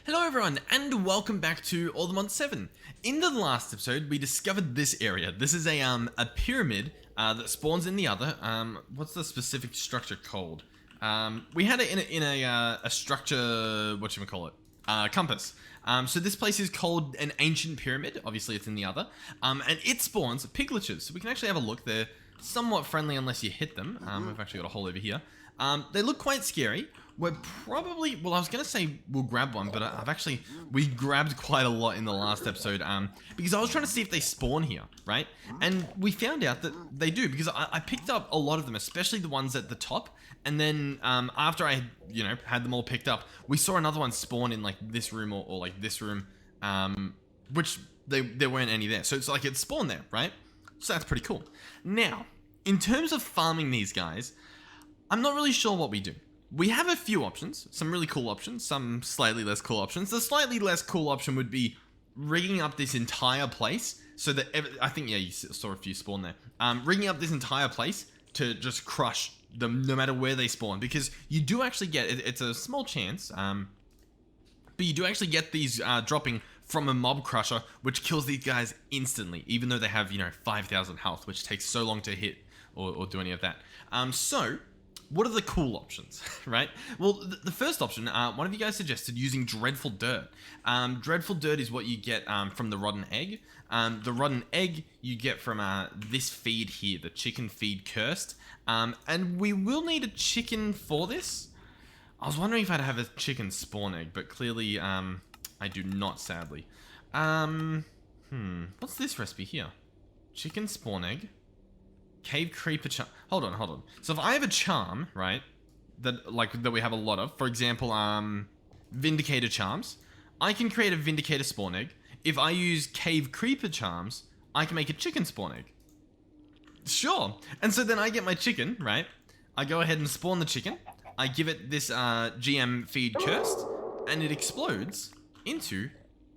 Hello everyone, and welcome back to Allthemodium 7. In the last episode, we discovered this area. This is a pyramid that spawns in the other. What's the specific structure called? We had it in a structure, whatchamacallit, compass. So this place is called an ancient pyramid. Obviously, it's in the other. And it spawns pigliches. So we can actually have a look. They're somewhat friendly unless you hit them. We've actually got a hole over here. They look quite scary. We're probably, well, I was going to say we'll grab one, but we grabbed quite a lot in the last episode, because I was trying to see if they spawn here, right? And we found out that they do, because I picked up a lot of them, especially the ones at the top, and then, after I, had them all picked up, we saw another one spawn in, like, this room or like, this room, which there weren't any there. So it's like it spawned there, right? So that's pretty cool. Now, in terms of farming these guys, I'm not really sure what we do. We have a few options, some really cool options, some slightly less cool options. The slightly less cool option would be rigging up this entire place so that, I think, yeah, you saw a few spawn there. Rigging up this entire place to just crush them no matter where they spawn, because you do actually get, it's a small chance, but you do actually get these dropping from a mob crusher, which kills these guys instantly, even though they have, 5,000 health, which takes so long to hit or do any of that. So, what are the cool options, right? Well, the first option, one of you guys suggested using Dreadful Dirt. Dreadful Dirt is what you get from the rotten egg. The rotten egg you get from this feed here, the chicken feed cursed. And we will need a chicken for this. I was wondering if I'd have a chicken spawn egg, but clearly I do not, sadly. What's this recipe here? Chicken spawn egg. Cave creeper charm. Hold on. So if I have a charm, right, that we have a lot of, for example, Vindicator charms, I can create a Vindicator spawn egg. If I use cave creeper charms, I can make a chicken spawn egg. Sure. And so then I get my chicken, right? I go ahead and spawn the chicken. I give it this GM feed cursed, and it explodes into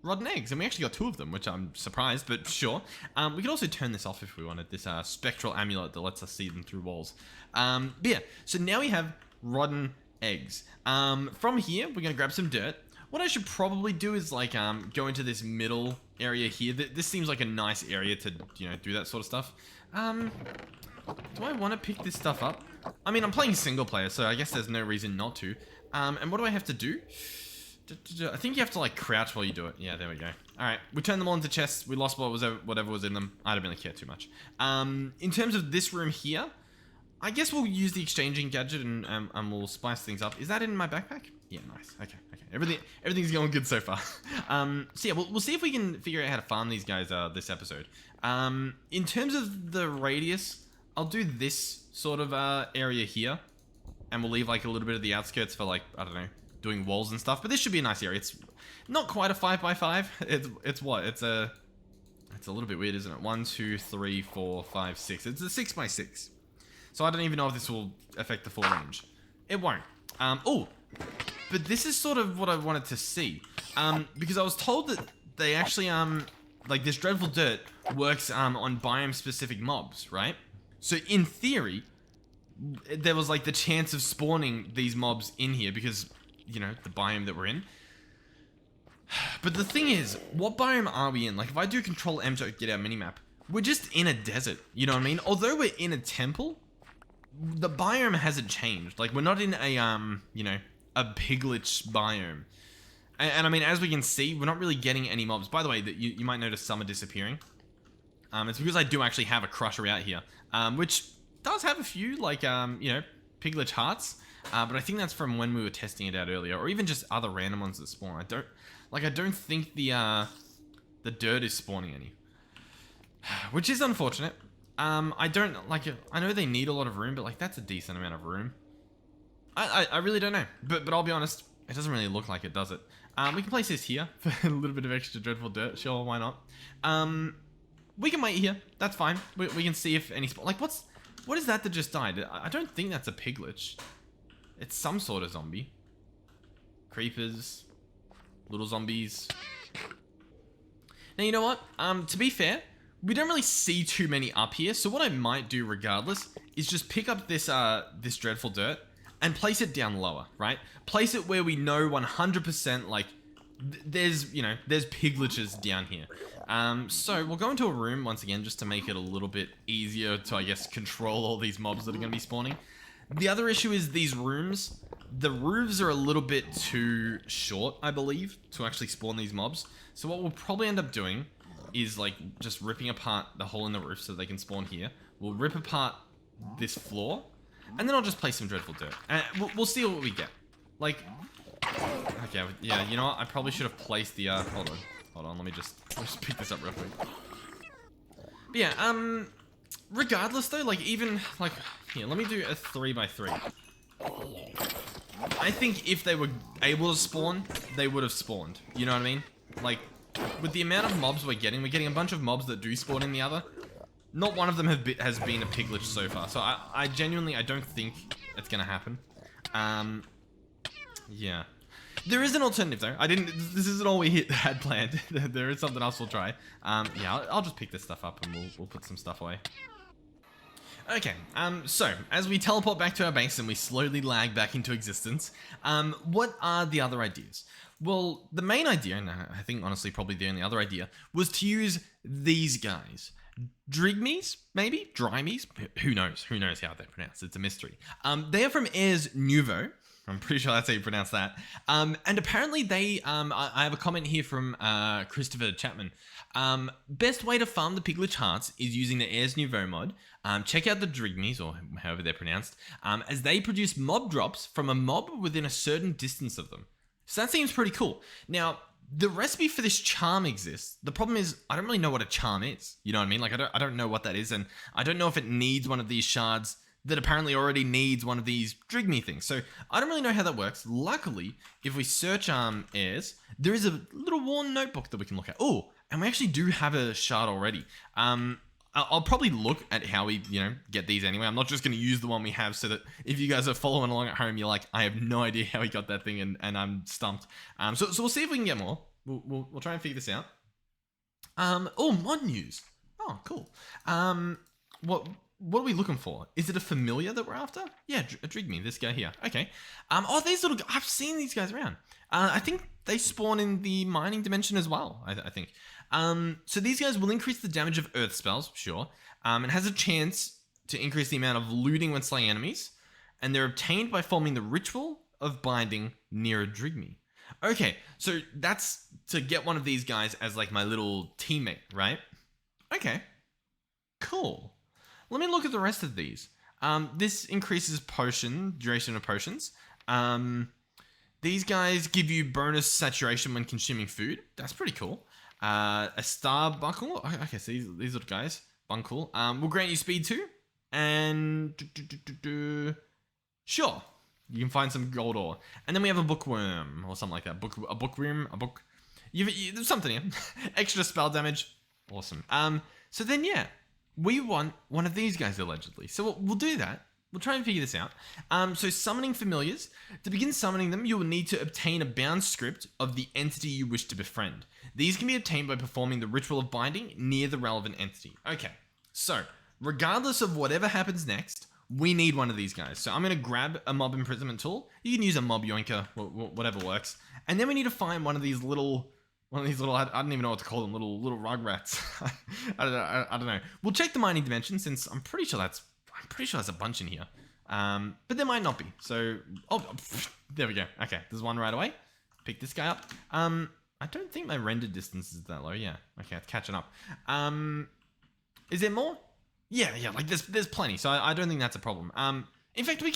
rotten eggs, and we actually got 2 of them, which I'm surprised, but sure. We could also turn this off if we wanted, this spectral amulet that lets us see them through walls. But yeah, so now we have rotten eggs. From here, we're gonna grab some dirt. What I should probably do is like go into this middle area here. This seems like a nice area to do that sort of stuff. Do I want to pick this stuff up? I mean, I'm playing single player, so I guess there's no reason not to. And what do I have to do? I think you have to like crouch while you do it. Yeah, there we go. Alright, we turned them all into chests. We lost whatever was in them. I don't really care too much. In terms of this room here, I guess we'll use the exchanging gadget and we'll spice things up. Is that in my backpack? Yeah, nice. Okay. Everything's going good so far. So yeah, we'll see if we can figure out how to farm these guys this episode. In terms of the radius, I'll do this sort of area here. And we'll leave like a little bit of the outskirts for like, I don't know, doing walls and stuff, but this should be a nice area. It's not quite a 5x5. It's what? It's a little bit weird, isn't it? 1, 2, 3, 4, 5, 6. It's a 6x6. So I don't even know if this will affect the full range. It won't. Oh, but this is sort of what I wanted to see. Because I was told that they actually like this Dreadful Dirt works on biome specific mobs, right? So in theory, there was like the chance of spawning these mobs in here because the biome that we're in. But the thing is, what biome are we in? Like, if I do Control M to get our minimap, we're just in a desert, you know what I mean? Although we're in a temple, the biome hasn't changed. Like, we're not in a, a Piglich biome. And I mean, as we can see, we're not really getting any mobs. By the way, that you might notice some are disappearing. It's because I do actually have a crusher out here, which does have a few, like, Piglich hearts. But I think that's from when we were testing it out earlier, or even just other random ones that spawn. I don't think the dirt is spawning any, which is unfortunate. I don't like it. I know they need a lot of room, but like that's a decent amount of room. I really don't know, but I'll be honest, it doesn't really look like it, does it? We can place this here for a little bit of extra Dreadful Dirt. Sure, why not? We can wait here. That's fine. We can see if any spawn. Like what is that just died? I don't think that's a Piglich. It's some sort of zombie. Creepers. Little zombies. Now, you know what? To be fair, we don't really see too many up here. So what I might do regardless is just pick up this this Dreadful Dirt and place it down lower, right? Place it where we know 100% like there's, you know, there's pigliches down here. So we'll go into a room once again just to make it a little bit easier to, I guess, control all these mobs that are going to be spawning. The other issue is these rooms. The roofs are a little bit too short, I believe, to actually spawn these mobs. So what we'll probably end up doing is like just ripping apart the hole in the roof so they can spawn here. We'll rip apart this floor, and then I'll just place some dreadful dirt. And we'll see what we get. Like, okay, yeah, you know what? I probably should have placed the, hold on, let me just pick this up real quick. But yeah, regardless though, like even, like, here, let me do a 3x3. I think if they were able to spawn, they would have spawned. You know what I mean? Like, with the amount of mobs we're getting a bunch of mobs that do spawn in the other. Not one of them has been a piglich so far. So I genuinely, I don't think it's gonna happen. Yeah. There is an alternative though. This isn't all we had planned. There is something else we'll try. Yeah, I'll just pick this stuff up and we'll put some stuff away. Okay, so, as we teleport back to our base and we slowly lag back into existence, what are the other ideas? Well, the main idea, and I think honestly probably the only other idea, was to use these guys. Drigmies, maybe? Drymies? Who knows? Who knows how they're pronounced? It's a mystery. They are from Ars Nouveau. I'm pretty sure that's how you pronounce that. And apparently they, I have a comment here from Christopher Chapman. Best way to farm the Piglich hearts is using the Ars Nouveau mod. Check out the Drigmies, or however they're pronounced, as they produce mob drops from a mob within a certain distance of them. So that seems pretty cool. Now, the recipe for this charm exists. The problem is, I don't really know what a charm is. You know what I mean? Like, I don't know what that is, and I don't know if it needs one of these shards that apparently already needs one of these Drigmy things. So I don't really know how that works. Luckily, if we search Ars, there is a little worn notebook that we can look at. Oh, and we actually do have a shard already. I'll probably look at how we, you know, get these anyway. I'm not just going to use the one we have, so that if you guys are following along at home, you're like, I have no idea how we got that thing, and I'm stumped. So we'll see if we can get more. We'll try and figure this out. Oh, mod news. Oh, cool. What are we looking for? Is it a familiar that we're after? Yeah, a Drigmy, this guy here. Okay. Oh, these little guys, I've seen these guys around. I think they spawn in the mining dimension as well, I think. So these guys will increase the damage of earth spells, sure. It has a chance to increase the amount of looting when slaying enemies. And they're obtained by forming the ritual of binding near a Drigmy. Okay, so that's to get one of these guys as like my little teammate, right? Okay. Cool. Let me look at the rest of these. This increases duration of potions. These guys give you bonus saturation when consuming food. That's pretty cool. A star buckle. Okay, so these little guys. Buckle. Will grant you speed too. And sure, you can find some gold ore. And then we have a bookworm or something like that. A bookworm. There's something here. Extra spell damage. Awesome. So then yeah. We want one of these guys, allegedly. So we'll do that. We'll try and figure this out. So summoning familiars. To begin summoning them, you will need to obtain a bound script of the entity you wish to befriend. These can be obtained by performing the ritual of binding near the relevant entity. Okay, so regardless of whatever happens next, we need one of these guys. So I'm going to grab a mob imprisonment tool. You can use a mob yoinker, whatever works. And then we need to find one of these little, I don't even know what to call them, little rugrats. I don't know. We'll check the mining dimension, since I'm pretty sure there's a bunch in here. But there might not be. So, there we go. Okay, there's one right away. Pick this guy up. I don't think my render distance is that low. Yeah. Okay, it's catching up. Is there more? Yeah. Like there's plenty. So I don't think that's a problem. In fact, we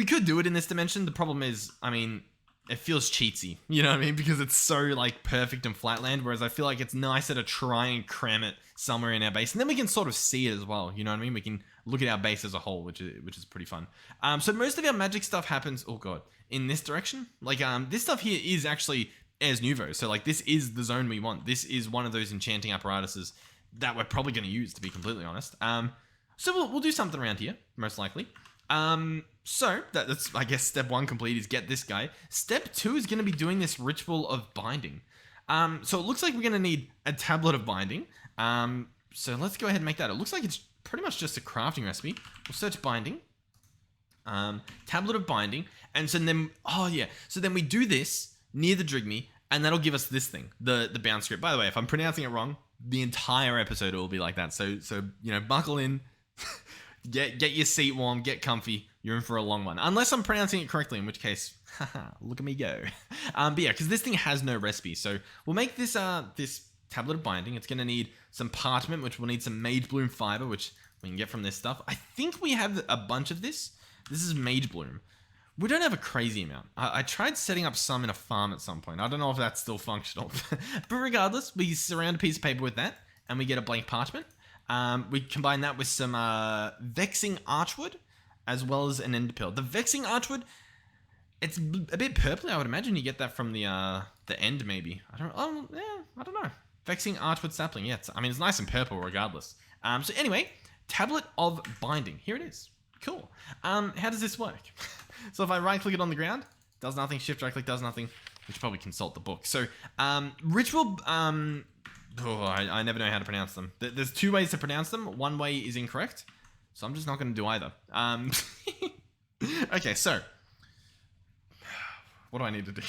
could do it in this dimension. The problem is, I mean, it feels cheatsy, you know what I mean? Because it's so like perfect and flatland, whereas I feel like it's nicer to try and cram it somewhere in our base, and then we can sort of see it as well. You know what I mean? We can look at our base as a whole, which is pretty fun. So most of our magic stuff happens, oh god, in this direction. Like this stuff here is actually Ars Nouveau, so like this is the zone we want. This is one of those enchanting apparatuses that we're probably going to use, to be completely honest. So we'll do something around here, most likely. So that's, I guess, step 1 complete is get this guy. Step 2 is going to be doing this ritual of binding. So it looks like we're going to need a tablet of binding. So let's go ahead and make that. It looks like it's pretty much just a crafting recipe. We'll search binding. Tablet of binding. And so then, so then we do this near the Dreamy, and that'll give us this thing, the bound script. By the way, if I'm pronouncing it wrong, the entire episode will be like that. So you know, buckle in, get your seat warm, get comfy. You're in for a long one, unless I'm pronouncing it correctly, in which case, haha, look at me go. But yeah, because this thing has no recipe, so we'll make this this tablet of binding. It's gonna need some parchment, which we'll need some mage bloom fiber, which we can get from this stuff. I think we have a bunch of this. This is mage bloom. We don't have a crazy amount. I tried setting up some in a farm at some point. I don't know if that's still functional. But regardless, we surround a piece of paper with that, and we get a blank parchment. We combine that with some vexing archwood, as well as an ender pearl. The vexing archwood, it's a bit purpley. I would imagine you get that from the end, maybe. I don't know. Vexing archwood sapling. Yeah, it's nice and purple regardless. So anyway, tablet of binding. Here it is. Cool. How does this work? So if I right click it on the ground, does nothing. Shift right click does nothing. We should probably consult the book. So ritual. I never know how to pronounce them. There's two ways to pronounce them. One way is incorrect, so I'm just not going to do either. Okay, so what do I need to do?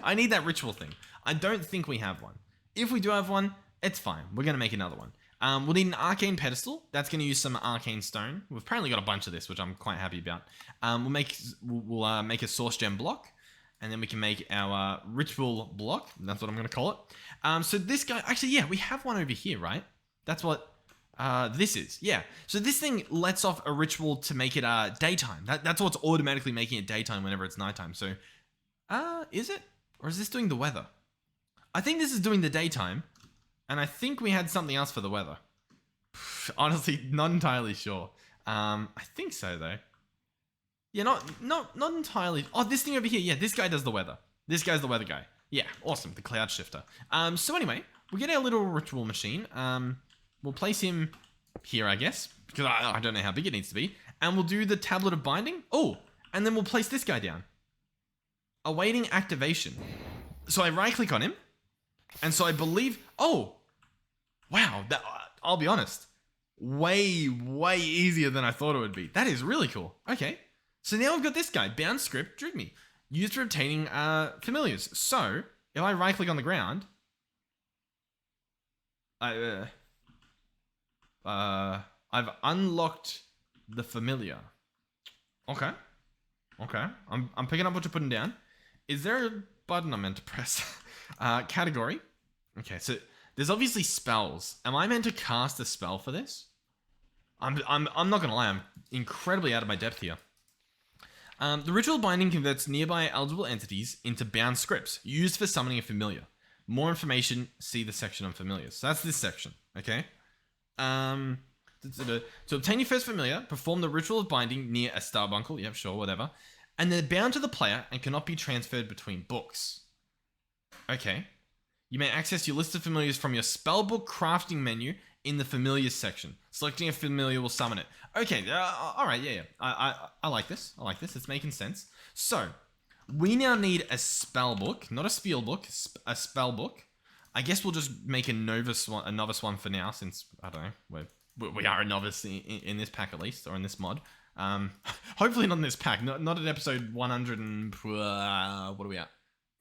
I need that ritual thing. I don't think we have one. If we do have one, it's fine. We're going to make another one. We'll need an arcane pedestal. That's going to use some arcane stone. We've apparently got a bunch of this, which I'm quite happy about. We'll make a source gem block, and then we can make our ritual block. That's what I'm going to call it. So this guy, actually, yeah, we have one over here, right? That's what this is. Yeah. So this thing lets off a ritual to make it daytime. That's what's automatically making it daytime whenever it's nighttime. So, is it? Or is this doing the weather? I think this is doing the daytime. And I think we had something else for the weather. Honestly, not entirely sure. I think so though. Yeah, not entirely. Oh, this thing over here. Yeah, this guy does the weather. This guy's the weather guy. Yeah, awesome. The cloud shifter. So anyway, we get our little ritual machine. We'll place him here, I guess, because I don't know how big it needs to be. And we'll do the tablet of binding. Oh, and then we'll place this guy down. Awaiting activation. So I right click on him. And so I believe, oh, wow, I'll be honest, way easier than I thought it would be. That is really cool. Okay, so now I've got this guy, bound script, Dreamy, used for obtaining familiars. So if I right click on the ground, I've unlocked the familiar. Okay, I'm picking up what you're putting down. Is there a button I'm meant to press? Category. Okay, so there's obviously spells. Am I meant to cast a spell for this? I'm not gonna lie, I'm incredibly out of my depth here. The ritual binding converts nearby eligible entities into bound scripts used for summoning a familiar. More information, see the section on familiars. So that's this section, okay? To obtain your first familiar, perform the ritual of binding near a starbuncle. Yep, sure, whatever. And they're bound to the player and cannot be transferred between books. Okay. You may access your list of familiars from your spellbook crafting menu in the familiars section. Selecting a familiar will summon it. Okay, all right, yeah. I like this. It's making sense. So, we now need a spellbook, not a spielbook, a spellbook. I guess we'll just make a novice one for now, since, I don't know, we are a novice in this pack at least, or in this mod. Hopefully not in this pack, not at episode 100 and, what are we at?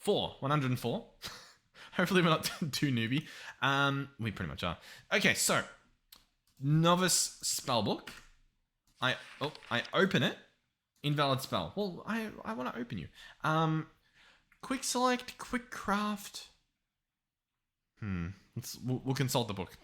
104. Hopefully we're not too newbie. We pretty much are. Okay, so novice spellbook. I open it. Invalid spell. Well, I want to open you. Quick select, quick craft. We'll consult the book.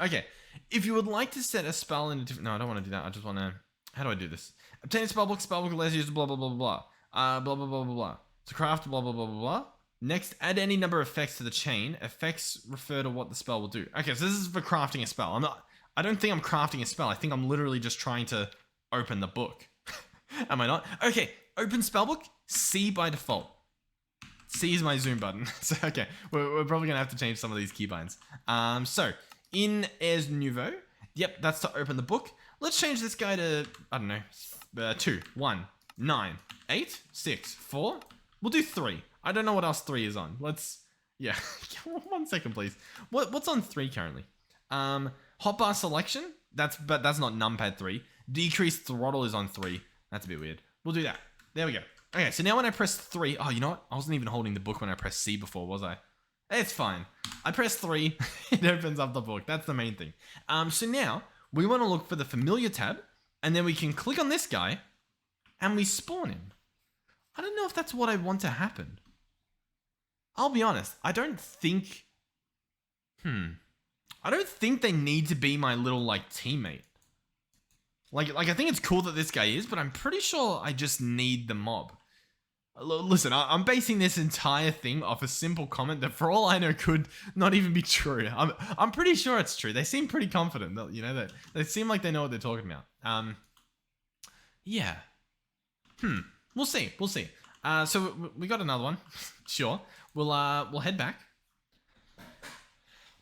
Okay, if you would like to set a spell in a different. No, I don't want to do that. I just want to. How do I do this? Obtain a spellbook. Spellbook allows you to blah blah blah blah blah. Blah blah blah blah blah. To craft blah blah blah blah blah. Next, add any number of effects to the chain. Effects refer to what the spell will do. Okay, so this is for crafting a spell. I don't think I'm crafting a spell. I think I'm literally just trying to open the book. Am I not? Okay, open spellbook. C by default. C is my zoom button. So, okay, we're probably going to have to change some of these keybinds. So, in as nouveau. Yep, that's to open the book. Let's change this guy to, I don't know, 2, 1, 9, 8, 6, 4. We'll do 3. I don't know what else 3 is on. Yeah. 1 second, please. What's on 3 currently? Hotbar selection. But that's not numpad 3. Decreased throttle is on 3. That's a bit weird. We'll do that. There we go. Okay, so now when I press 3... Oh, you know what? I wasn't even holding the book when I pressed C before, was I? It's fine. I press 3. It opens up the book. That's the main thing. So now, we want to look for the familiar tab, and then we can click on this guy, and we spawn him. I don't know if that's what I want to happen. I'll be honest. I don't think... I don't think they need to be my little, like, teammate. Like I think it's cool that this guy is, but I'm pretty sure I just need the mob. Listen, I'm basing this entire thing off a simple comment that, for all I know, could not even be true. I'm pretty sure it's true. They seem pretty confident, that, you know, that they seem like they know what they're talking about. Yeah. We'll see. We'll see. So we got another one. Sure. We'll head back.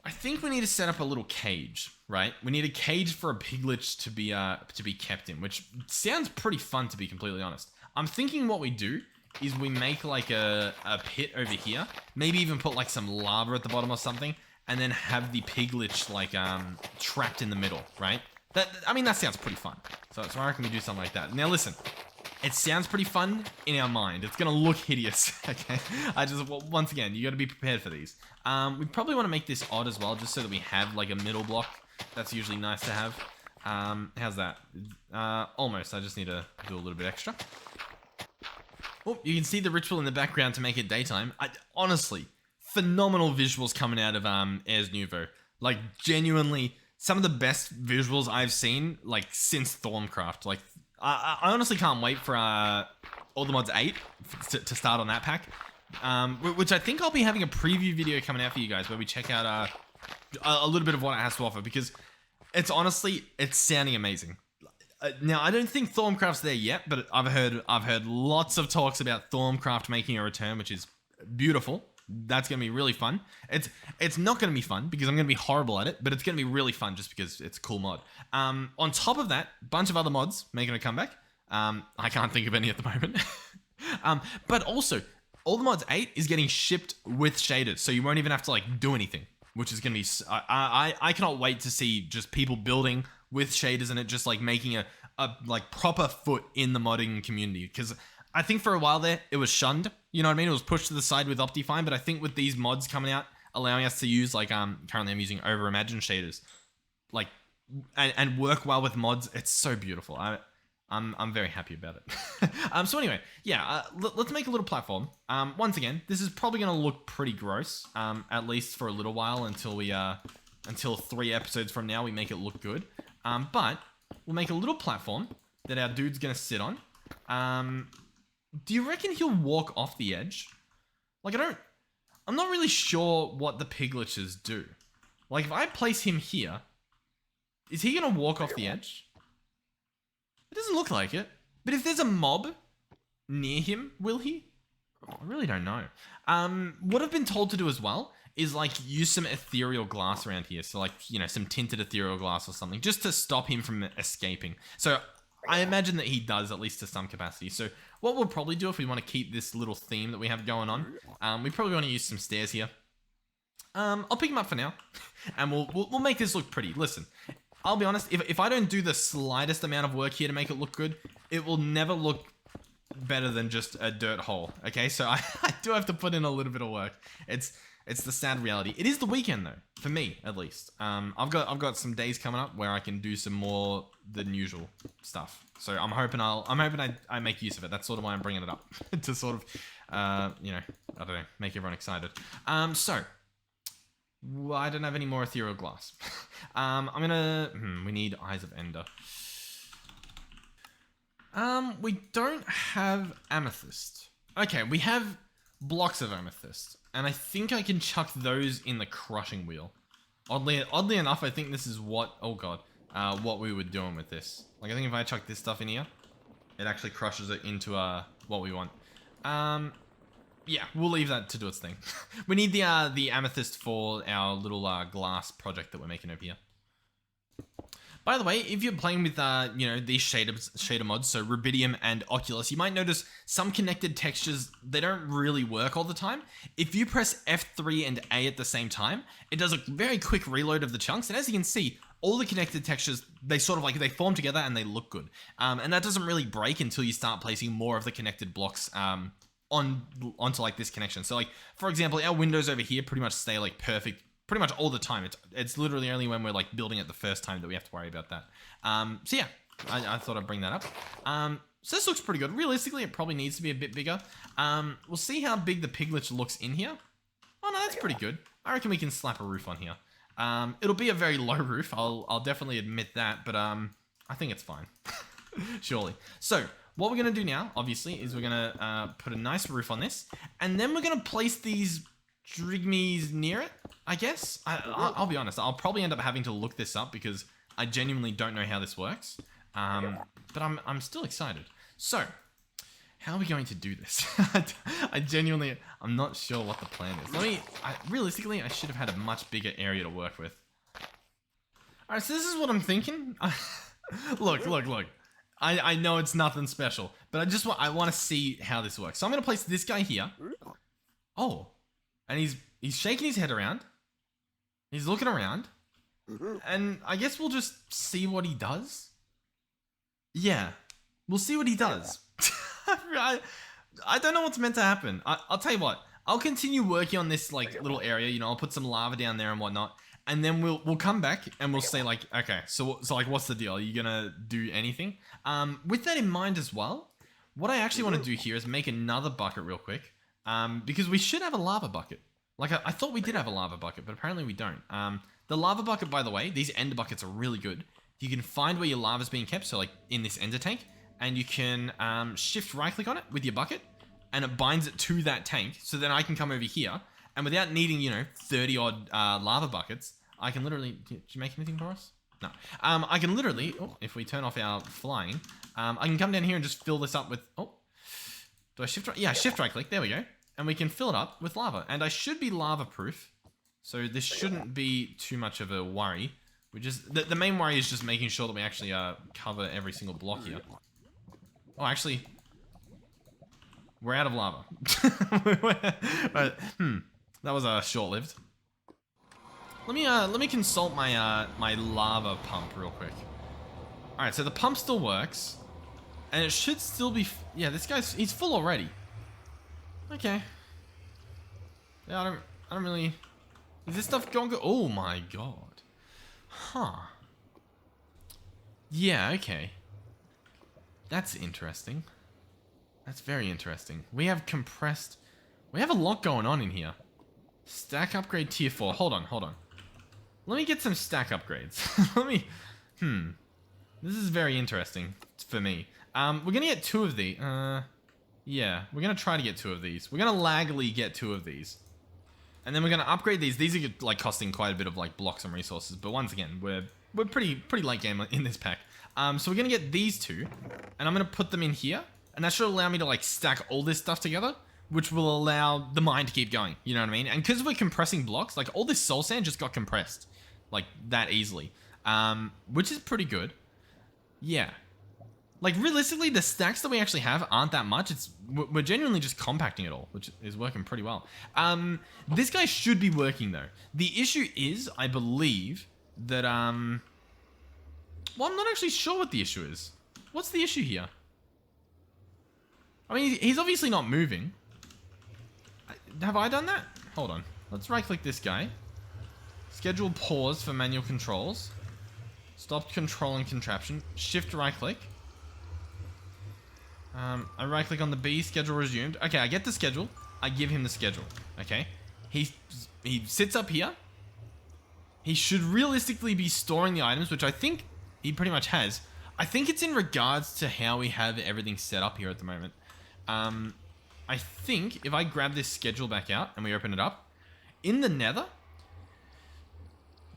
I think we need to set up a little cage, right? We need a cage for a piglich to be kept in, which sounds pretty fun, to be completely honest. I'm thinking what we do is we make like a pit over here, maybe even put like some lava at the bottom or something, and then have the piglich like trapped in the middle, right? I mean, that sounds pretty fun. So I reckon we do something like that. Now listen, it sounds pretty fun in our mind. It's gonna look hideous, okay? Once again, you gotta be prepared for these. We probably wanna make this odd as well, just so that we have like a middle block. That's usually nice to have. How's that? Almost, I just need to do a little bit extra. Oh, you can see the ritual in the background to make it daytime. Honestly, phenomenal visuals coming out of Ars Nouveau. Like, genuinely, some of the best visuals I've seen, like, since Thorncraft. Like, I honestly can't wait for Allthemods 8 to start on that pack. Which I think I'll be having a preview video coming out for you guys, where we check out a little bit of what it has to offer, because it's sounding amazing. Now, I don't think Thorncraft's there yet, but I've heard lots of talks about Thorncraft making a return, which is beautiful. That's going to be really fun. It's not going to be fun because I'm going to be horrible at it, but it's going to be really fun just because it's a cool mod. On top of that, bunch of other mods making a comeback. I can't think of any at the moment. But also, Allthemods 8 is getting shipped with shaders, so you won't even have to like do anything, which is going to be... I cannot wait to see just people building with shaders and it just like making a like proper foot in the modding community, because I think for a while there it was shunned, you know what I mean? It was pushed to the side with Optifine, but I think with these mods coming out, allowing us to use like currently I'm using Overimagined shaders, like and work well with mods, it's so beautiful. I'm very happy about it. So anyway, yeah, let's make a little platform. Once again, this is probably going to look pretty gross, at least for a little while until 3 episodes from now we make it look good. But we'll make a little platform that our dude's going to sit on. Do you reckon he'll walk off the edge? Like, I'm not really sure what the pigliches do. Like, if I place him here, is he going to walk off the edge? It doesn't look like it. But if there's a mob near him, will he? Oh, I really don't know. What I've been told to do as well is like use some ethereal glass around here. So like, you know, some tinted ethereal glass or something, just to stop him from escaping. So I imagine that he does, at least to some capacity. So what we'll probably do if we want to keep this little theme that we have going on, we probably want to use some stairs here. I'll pick him up for now, and we'll make this look pretty. Listen, I'll be honest, if I don't do the slightest amount of work here to make it look good, it will never look better than just a dirt hole, okay? So I do have to put in a little bit of work. It's the sad reality. It is the weekend though, for me at least. I've got some days coming up where I can do some more than usual stuff. So I'm hoping I make use of it. That's sort of why I'm bringing it up to sort of, you know, I don't know, make everyone excited. So I don't have any more ethereal glass. I'm gonna. We need Eyes of Ender. We don't have amethyst. Okay, we have blocks of amethyst, and I think I can chuck those in the crushing wheel. Oddly enough, I think this is what. Oh god, what we were doing with this. Like, I think if I chuck this stuff in here, it actually crushes it into what we want. Yeah, we'll leave that to do its thing. We need the amethyst for our little glass project that we're making over here. By the way, if you're playing with, these shader mods, so Rubidium and Oculus, you might notice some connected textures, they don't really work all the time. If you press F3 and A at the same time, it does a very quick reload of the chunks. And as you can see, all the connected textures, they sort of like, they form together and they look good. And that doesn't really break until you start placing more of the connected blocks onto like this connection. So like, for example, our windows over here pretty much stay like perfect pretty much all the time. It's literally only when we're like building it the first time that we have to worry about that. So yeah, I thought I'd bring that up. So this looks pretty good. Realistically, it probably needs to be a bit bigger. We'll see how big the Piglich looks in here. Oh no, that's pretty good. I reckon we can slap a roof on here. It'll be a very low roof. I'll definitely admit that, but I think it's fine. Surely. So what we're gonna do now, obviously, is we're gonna put a nice roof on this, and then we're gonna place these Dreamies near it, I guess. I'll be honest, I'll probably end up having to look this up because I genuinely don't know how this works. But I'm still excited. So, how are we going to do this? I'm not sure what the plan is. Realistically, I should have had a much bigger area to work with. Alright, so this is what I'm thinking. Look. I know it's nothing special, but I want to see how this works. So I'm going to place this guy here. Oh. And he's shaking his head around. He's looking around. And I guess we'll just see what he does. Yeah. We'll see what he does. I don't know what's meant to happen. I'll tell you what. I'll continue working on this like little area. You know, I'll put some lava down there and whatnot. And then we'll come back and we'll say like, okay, so like, what's the deal? Are you gonna do anything? With that in mind as well, what I actually want to do here is make another bucket real quick. Because we should have a lava bucket. Like, I thought we did have a lava bucket, but apparently we don't. The lava bucket, by the way, these ender buckets are really good. You can find where your lava's being kept, so like in this ender tank, and you can shift right-click on it with your bucket, and it binds it to that tank, so then I can come over here, and without needing, 30-odd lava buckets, I can literally... Did you make anything for us? No. I can literally... Oh, if we turn off our flying, I can come down here and just fill this up with... Oh. Do I shift right? Yeah, shift right-click. There we go. And we can fill it up with lava. And I should be lava-proof, so this shouldn't be too much of a worry. The main worry is just making sure that we actually cover every single block here. Oh, actually, we're out of lava. That was short-lived. Let me consult my my lava pump real quick. All right, so the pump still works, and it should still be. Yeah, he's full already. Okay. Yeah, I don't really... Is this stuff going good? Oh my god. Huh. Yeah, okay. That's interesting. That's very interesting. We have compressed... We have a lot going on in here. Stack upgrade tier 4. Hold on. Let me get some stack upgrades. This is very interesting for me. We're gonna get 2 of the... Yeah, we're going to try to get 2 of these. We're going to laggily get 2 of these. And then we're going to upgrade these. These are like costing quite a bit of like blocks and resources. But once again, we're pretty late game in this pack. So we're going to get these 2. And I'm going to put them in here. And that should allow me to like stack all this stuff together. Which will allow the mine to keep going. You know what I mean? And because we're compressing blocks, like all this soul sand just got compressed. Like that easily. Which is pretty good. Yeah. Like, realistically, the stacks that we actually have aren't that much. We're genuinely just compacting it all, which is working pretty well. This guy should be working, though. The issue is, I believe, that, well, I'm not actually sure what the issue is. What's the issue here? I mean, he's obviously not moving. Have I done that? Hold on. Let's right-click this guy. Schedule pause for manual controls. Stop controlling contraption. Shift right-click. I right-click on the B, schedule resumed. Okay, I get the schedule. I give him the schedule. Okay. He sits up here. He should realistically be storing the items, which I think he pretty much has. I think it's in regards to how we have everything set up here at the moment. I think if I grab this schedule back out and we open it up, in the nether,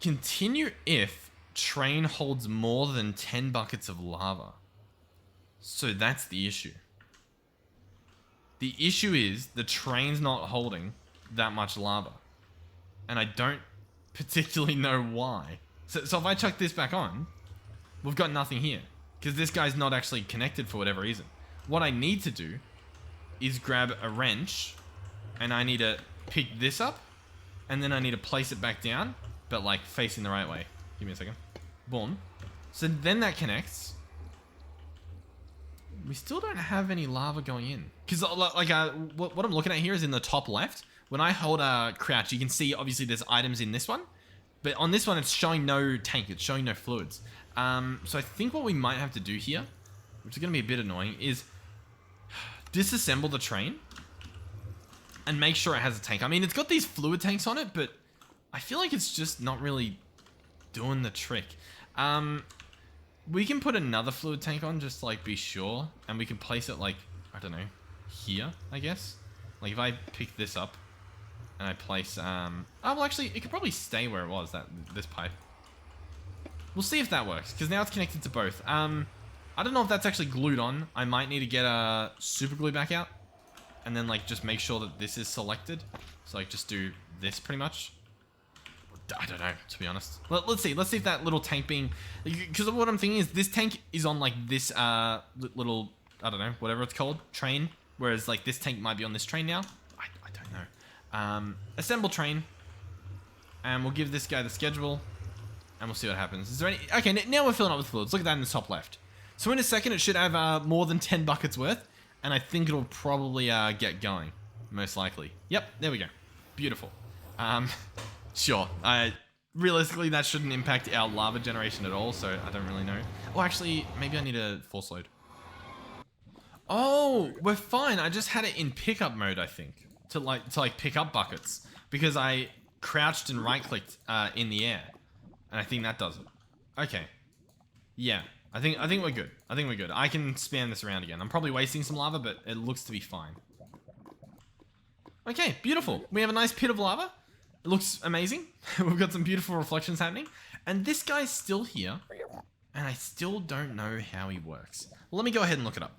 continue if train holds more than 10 buckets of lava. So that's the issue. The issue is the train's not holding that much lava. And I don't particularly know why. So if I chuck this back on, we've got nothing here. Because this guy's not actually connected for whatever reason. What I need to do is grab a wrench, and I need to pick this up, and then I need to place it back down, but like facing the right way. Give me a second. Boom. So then that connects. We still don't have any lava going in. Because like what I'm looking at here is in the top left. When I hold crouch, you can see obviously there's items in this one. But on this one, it's showing no tank. It's showing no fluids. So I think what we might have to do here, which is going to be a bit annoying, is disassemble the train and make sure it has a tank. I mean, it's got these fluid tanks on it, but I feel like it's just not really doing the trick. We can put another fluid tank on, just to, like, be sure, and we can place it, like, I don't know, here, I guess. Like, if I pick this up and I place, oh, well, actually, it could probably stay where it was, this pipe. We'll see if that works, because now it's connected to both. I don't know if that's actually glued on. I might need to get a super glue back out, and then, like, just make sure that this is selected. So, like, just do this, pretty much. I don't know, to be honest. Let's see if that little tank being... Because what I'm thinking is this tank is on, like, this little, I don't know, whatever it's called, train. Whereas, like, this tank might be on this train now. I don't know. Assemble train. And we'll give this guy the schedule. And we'll see what happens. Is there any... Okay, now we're filling up with fluids. Look at that in the top left. So in a second, it should have more than 10 buckets worth. And I think it'll probably get going. Most likely. Yep, there we go. Beautiful. Sure. Realistically, that shouldn't impact our lava generation at all, so I don't really know. Oh, actually, maybe I need a force load. Oh, we're fine. I just had it in pickup mode, I think, to pick up buckets, because I crouched and right-clicked in the air, and I think that does it. Okay. Yeah, I think we're good. I think we're good. I can spam this around again. I'm probably wasting some lava, but it looks to be fine. Okay, beautiful. We have a nice pit of lava. It looks amazing. We've got some beautiful reflections happening. And this guy's still here. And I still don't know how he works. Let me go ahead and look it up.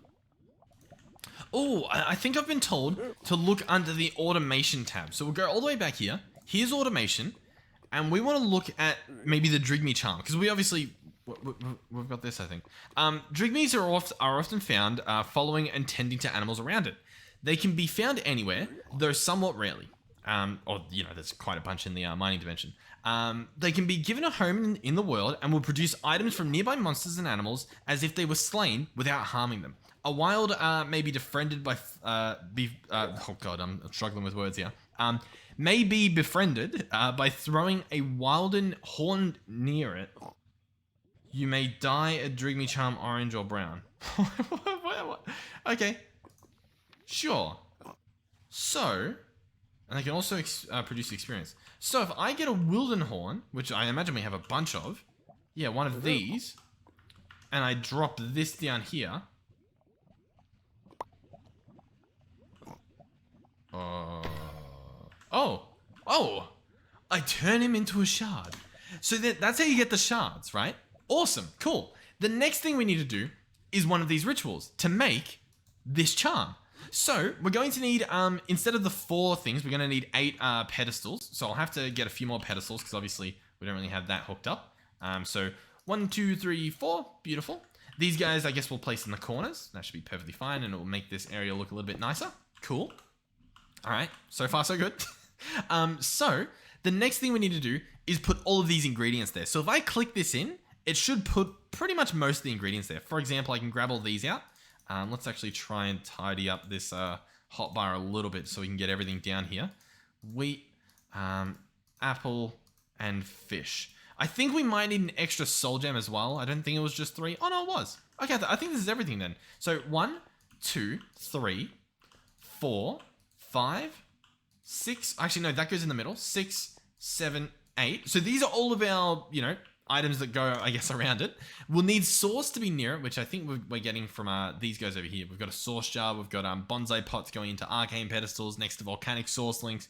Oh, I think I've been told to look under the automation tab. So we'll go all the way back here. Here's automation. And we want to look at maybe the Dreamy charm. Because we obviously... We've got this, I think. Dreamies are often found following and tending to animals around it. They can be found anywhere, though somewhat rarely. Or, you know, there's quite a bunch in the mining dimension. They can be given a home in the world and will produce items from nearby monsters and animals as if they were slain without harming them. A wild may be befriended by... oh god, I'm struggling with words here. May be befriended by throwing a wilden horn near it. You may dye a Dreamy charm orange or brown. Okay. Sure. So... And they can also produce experience. So if I get a Wildenhorn, which I imagine we have a bunch of, yeah, one of these, and I drop this down here. Oh, I turn him into a shard. So that's how you get the shards, right? Awesome, cool. The next thing we need to do is one of these rituals to make this charm. So, we're going to need, instead of the 4 things, we're going to need 8 pedestals. So, I'll have to get a few more pedestals, because obviously, we don't really have that hooked up. So, 1, 2, 3, 4. Beautiful. These guys, I guess, we'll place in the corners. That should be perfectly fine, and it will make this area look a little bit nicer. Cool. Alright, so far so good. So, the next thing we need to do is put all of these ingredients there. So, if I click this in, it should put pretty much most of the ingredients there. For example, I can grab all these out. Let's actually try and tidy up this hotbar a little bit so we can get everything down here. Wheat, apple, and fish. I think we might need an extra soul gem as well. I don't think it was just 3. Oh, no, it was. Okay, I think this is everything then. So 1, 2, 3, 4, 5, 6. Actually, no, that goes in the middle. 6, 7, 8. So these are all of our, you know, items that go, I guess, around it. We'll need sauce to be near it, which I think we're getting from these guys over here. We've got a sauce jar. We've got bonsai pots going into arcane pedestals next to volcanic sauce links.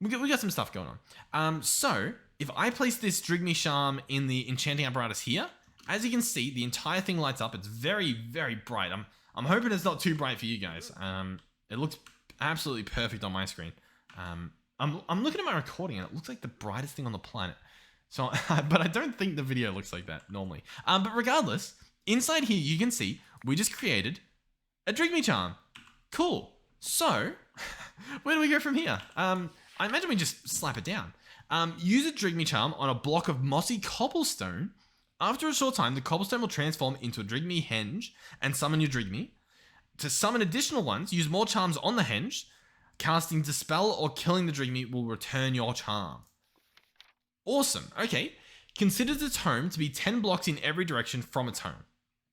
We got some stuff going on. So, if I place this Dreamy charm in the enchanting apparatus here, as you can see, the entire thing lights up. It's very, very bright. I'm hoping it's not too bright for you guys. It looks absolutely perfect on my screen. I'm looking at my recording, and it looks like the brightest thing on the planet. So, but I don't think the video looks like that normally. But regardless, inside here you can see we just created a Dreamy charm. Cool. So, where do we go from here? I imagine we just slap it down. Use a Dreamy charm on a block of mossy cobblestone. After a short time, the cobblestone will transform into a Dreamy henge and summon your Dreamy. To summon additional ones, use more charms on the henge. Casting Dispel or killing the Dreamy will return your charm. Awesome. Okay. Consider its home to be 10 blocks in every direction from its home.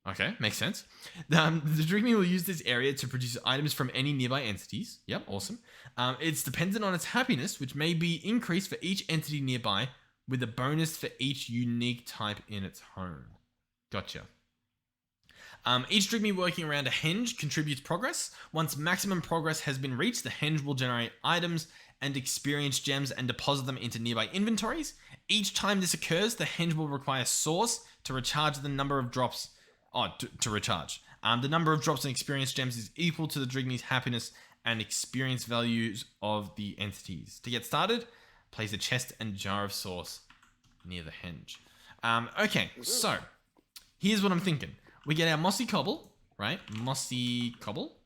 Okay, makes sense. The Dreamy will use this area to produce items from any nearby entities. Yep, awesome. It's dependent on its happiness, which may be increased for each entity nearby, with a bonus for each unique type in its home. Gotcha. Each Dreamy working around a henge contributes progress. Once maximum progress has been reached, the henge will generate items and experience gems and deposit them into nearby inventories. Each time this occurs, the henge will require source to recharge the number of drops. To recharge. The number of drops and experience gems is equal to the Dreamy's happiness and experience values of the entities. To get started, place a chest and jar of source near the henge. Okay, so here's what I'm thinking. We get our mossy cobble, right? Mossy cobble.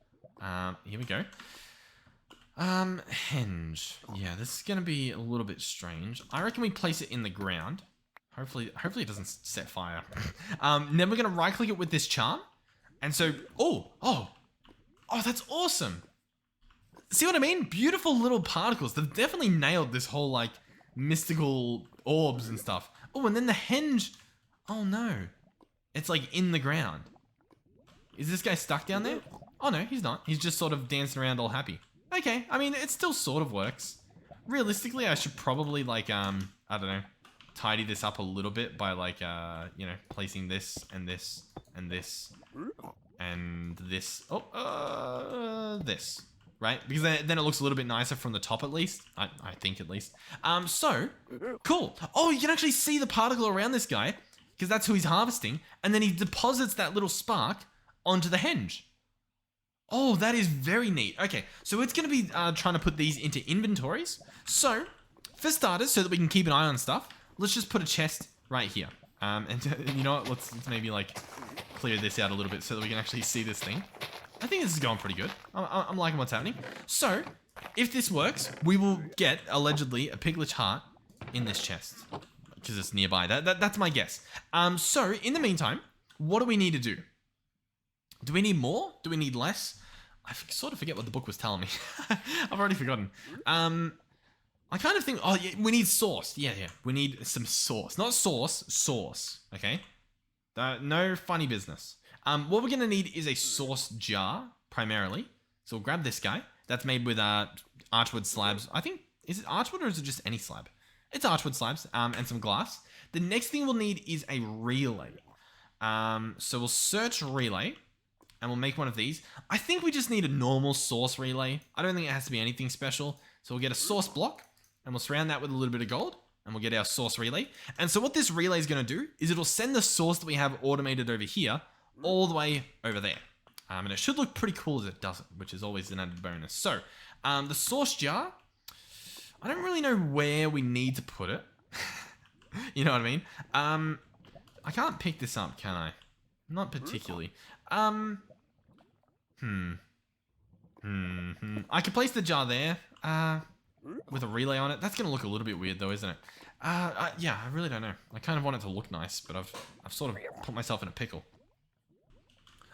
Here we go. Henge. Yeah, this is gonna be a little bit strange. I reckon we place it in the ground. Hopefully it doesn't set fire. Then we're gonna right click it with this charm. And so, oh, that's awesome. See what I mean? Beautiful little particles. They've definitely nailed this whole like mystical orbs and stuff. Oh, and then the henge. Oh no. It's like in the ground. Is this guy stuck down there? Oh no, he's not. He's just sort of dancing around all happy. Okay, I mean, it still sort of works. Realistically, I should probably like, I don't know, tidy this up a little bit by like, you know, placing this and this and this and this. This, right? Because then it looks a little bit nicer from the top at least. I think at least. So, cool. Oh, you can actually see the particle around this guy because that's who he's harvesting. And then he deposits that little spark onto the henge. Oh, that is very neat. Okay, so it's going to be trying to put these into inventories. So, for starters, so that we can keep an eye on stuff, let's just put a chest right here. And you know what? Let's maybe like clear this out a little bit so that we can actually see this thing. I think this is going pretty good. I'm liking what's happening. So, if this works, we will get, allegedly, a Piglich heart in this chest. Because it's nearby. That's my guess. So, in the meantime, what do we need to do? Do we need more? Do we need less? I sort of forget what the book was telling me. I've already forgotten. I kind of think, oh, yeah, we need sauce. Yeah. We need some sauce. Not sauce, sauce. Okay? No funny business. What we're going to need is a sauce jar, primarily. So we'll grab this guy. That's made with archwood slabs. I think, is it archwood or is it just any slab? It's archwood slabs and some glass. The next thing we'll need is a relay. So we'll search relay. And we'll make one of these. I think we just need a normal source relay. I don't think it has to be anything special. So we'll get a source block. And we'll surround that with a little bit of gold. And we'll get our source relay. And so what this relay is going to do is it'll send the source that we have automated over here all the way over there. And it should look pretty cool as it doesn't, which is always an added bonus. So, the source jar, I don't really know where we need to put it. You know what I mean? I can't pick this up, can I? Not particularly. I could place the jar there, with a relay on it. That's going to look a little bit weird though, isn't it? Yeah, I really don't know. I kind of want it to look nice, but I've sort of put myself in a pickle.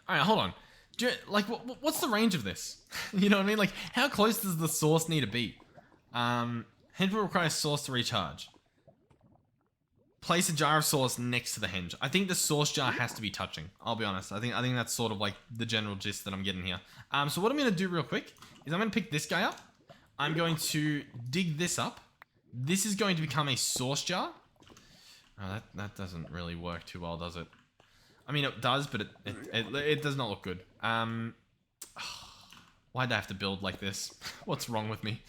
Alright, hold on. What's the range of this? You know what I mean? Like, how close does the source need to be? Henge will require source to recharge. Place a jar of sauce next to the henge. I think the sauce jar has to be touching. I'll be honest. I think that's sort of like the general gist that I'm getting here. So what I'm going to do real quick is I'm going to pick this guy up. I'm going to dig this up. This is going to become a sauce jar. Oh, that doesn't really work too well, does it? I mean, it does, but it does not look good. Why'd I have to build like this? What's wrong with me?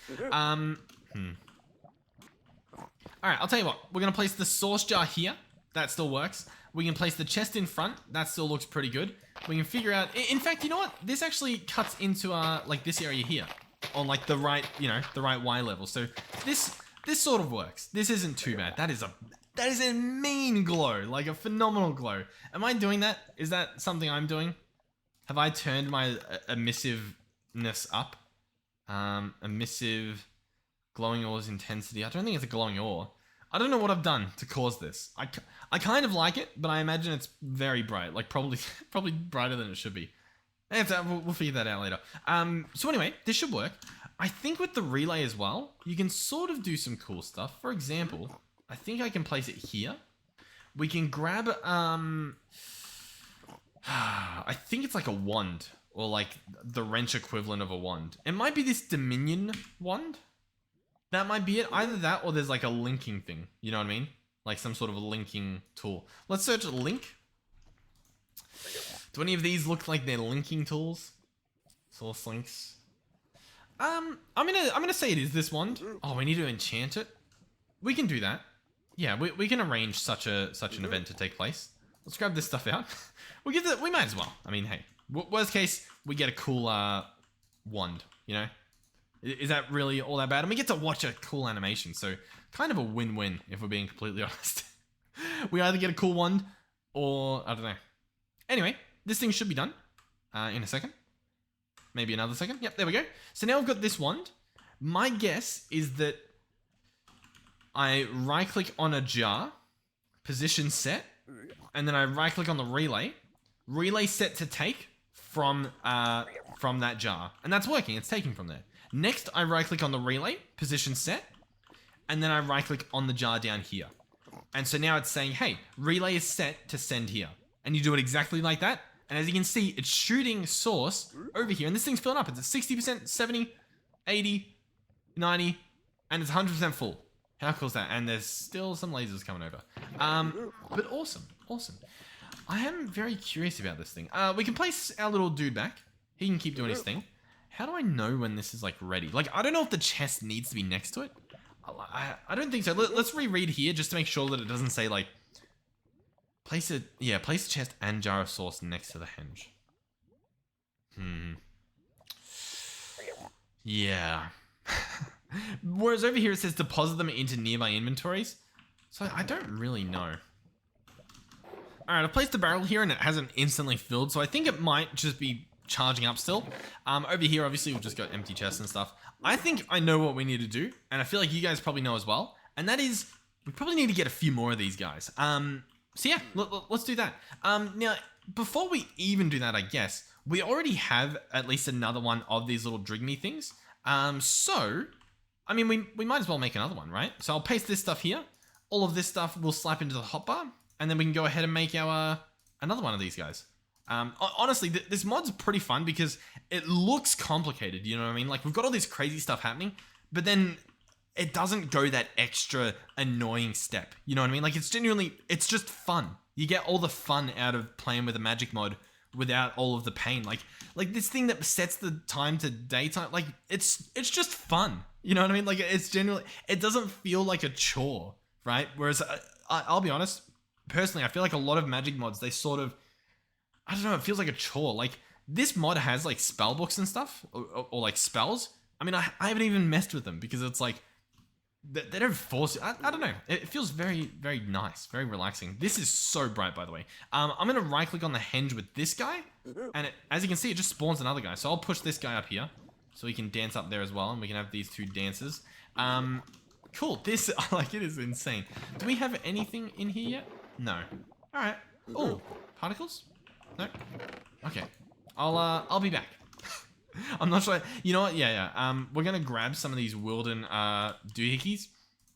Alright, I'll tell you what. We're going to place the sauce jar here. That still works. We can place the chest in front. That still looks pretty good. We can figure out... In fact, you know what? This actually cuts into, like, this area here. On, like, the right, you know, the right Y level. So, this sort of works. This isn't too bad. That That is a mean glow, like a phenomenal glow. Am I doing that? Is that something I'm doing? Have I turned my emissiveness up? Emissive glowing ore's intensity. I don't think it's a glowing ore. I don't know what I've done to cause this. I kind of like it, but I imagine it's very bright. Like probably brighter than it should be. We'll figure that out later. So anyway, this should work. I think with the relay as well, you can sort of do some cool stuff. For example, I think I can place it here. We can grab, I think it's like a wand, or like the wrench equivalent of a wand. It might be this Dominion wand. That might be it. Either that or there's like a linking thing. You know what I mean? Like some sort of a linking tool. Let's search link. Do any of these look like they're linking tools? Source links. I'm gonna say it is this wand. Oh, we need to enchant it. We can do that. Yeah, we can arrange such an event to take place. Let's grab this stuff out. We might as well. I mean, hey, worst case, we get a cool wand. You know, is that really all that bad? And we get to watch a cool animation, so kind of a win-win if we're being completely honest. We either get a cool wand, or I don't know. Anyway, this thing should be done in a second. Maybe another second. Yep, there we go. So now we've got this wand. My guess is that I right-click on a jar, position set, and then I right-click on the relay. Relay set to take from that jar. And that's working. It's taking from there. Next, I right-click on the relay, position set, and then I right-click on the jar down here. And so now it's saying, hey, relay is set to send here. And you do it exactly like that. And as you can see, it's shooting source over here. And this thing's filling up. It's at 60%, 70, 80, 90, and it's 100% full. How cool is that? And there's still some lasers coming over. But awesome. Awesome. I am very curious about this thing. We can place our little dude back. He can keep doing his thing. How do I know when this is like ready? Like, I don't know if the chest needs to be next to it. I don't think so. Let's reread here just to make sure that it doesn't say like, place the chest and jar of sauce next to the hinge. Yeah. Whereas over here it says deposit them into nearby inventories. So I don't really know. Alright, I've placed the barrel here and it hasn't instantly filled, so I think it might just be charging up still. Over here, obviously, we've just got empty chests and stuff. I think I know what we need to do, and I feel like you guys probably know as well, and that is, we probably need to get a few more of these guys. So yeah, let's do that. Now, before we even do that, I guess, we already have at least another one of these little Dreamy things. So, I mean, we might as well make another one, right? So I'll paste this stuff here. All of this stuff we'll slap into the hotbar, and then we can go ahead and make our another one of these guys. Honestly, this mod's pretty fun because it looks complicated, you know what I mean? Like, we've got all this crazy stuff happening, but then it doesn't go that extra annoying step. You know what I mean? Like, it's just fun. You get all the fun out of playing with a magic mod without all of the pain. Like this thing that sets the time to daytime, like, it's just fun. You know what I mean? Like, it's genuinely, it doesn't feel like a chore, right? Whereas, I'll be honest, personally, I feel like a lot of magic mods, they sort of, I don't know, it feels like a chore. Like, this mod has, like, spell books and stuff, or like, spells. I mean, I haven't even messed with them because it's like, they don't force it. I don't know. It feels very, very nice, very relaxing. This is so bright, by the way. I'm going to right-click on the hinge with this guy, and as you can see, it just spawns another guy. So I'll push this guy up here, so he can dance up there as well, and we can have these two dancers. Cool. This, like, it is insane. Do we have anything in here yet? No. All right. Oh, particles? No? Okay. I'll be back. I'm not sure. You know what? Yeah. We're gonna grab some of these Wilden doohickeys.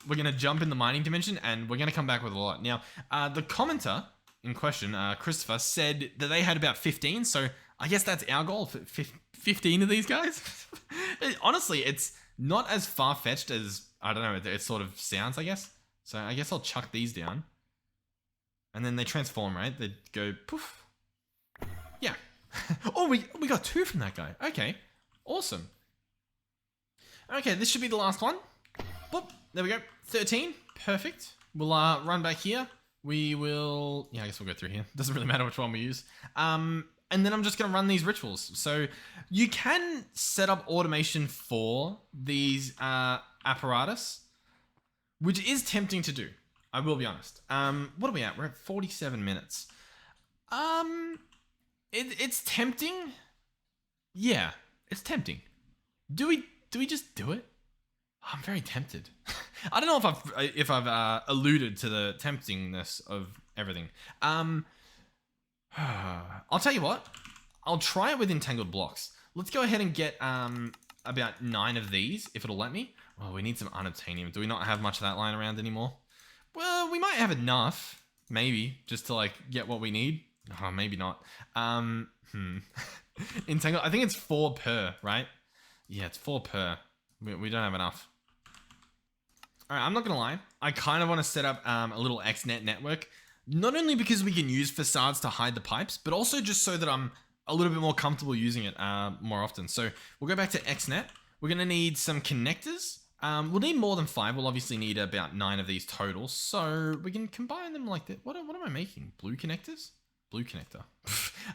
We're gonna jump in the mining dimension, and we're gonna come back with a lot. Now, the commenter in question, Christopher, said that they had about 15, so I guess that's our goal, 15 of these guys. Honestly, it's not as far-fetched as, I don't know, it sort of sounds, I guess. So I guess I'll chuck these down. And then they transform, right? They go poof. Yeah. Oh, we got 2 from that guy. Okay. Awesome. Okay, this should be the last one. Boop. There we go. 13. Perfect. We'll run back here. We will... Yeah, I guess we'll go through here. Doesn't really matter which one we use. And then I'm just going to run these rituals. So you can set up automation for these apparatus, which is tempting to do. I will be honest. What are we at? We're at 47 minutes. It's tempting. Yeah, it's tempting. Do we just do it? I'm very tempted. I don't know if I've alluded to the temptingness of everything. I'll tell you what. I'll try it with entangled blocks. Let's go ahead and get about 9 of these, if it'll let me. Oh, we need some Unobtanium. Do we not have much of that lying around anymore? Well, we might have enough, maybe, just to like get what we need. Oh, maybe not. Entangled. I think it's 4 per, right? Yeah, it's 4 per. We don't have enough. All right, I'm not gonna lie. I kind of want to set up a little XNet network, not only because we can use facades to hide the pipes, but also just so that I'm a little bit more comfortable using it more often. So we'll go back to XNet. We're gonna need some connectors. We'll need more than 5. We'll obviously need about 9 of these total. So we can combine them like that. What am I making? Blue connectors? Blue connector.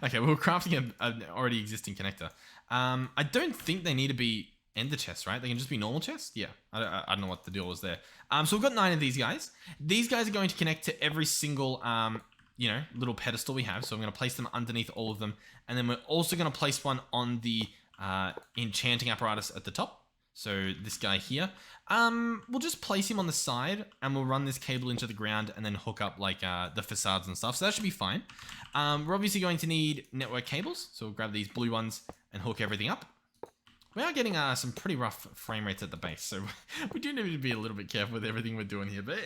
Okay, we're crafting an already existing connector. I don't think they need to be ender chests, right? They can just be normal chests? Yeah, I don't know what the deal was there. So we've got 9 of these guys. These guys are going to connect to every single, little pedestal we have. So I'm going to place them underneath all of them. And then we're also going to place one on the enchanting apparatus at the top. So this guy here, we'll just place him on the side and we'll run this cable into the ground and then hook up like the facades and stuff. So that should be fine. We're obviously going to need network cables. So we'll grab these blue ones and hook everything up. We are getting some pretty rough frame rates at the base. So we do need to be a little bit careful with everything we're doing here, but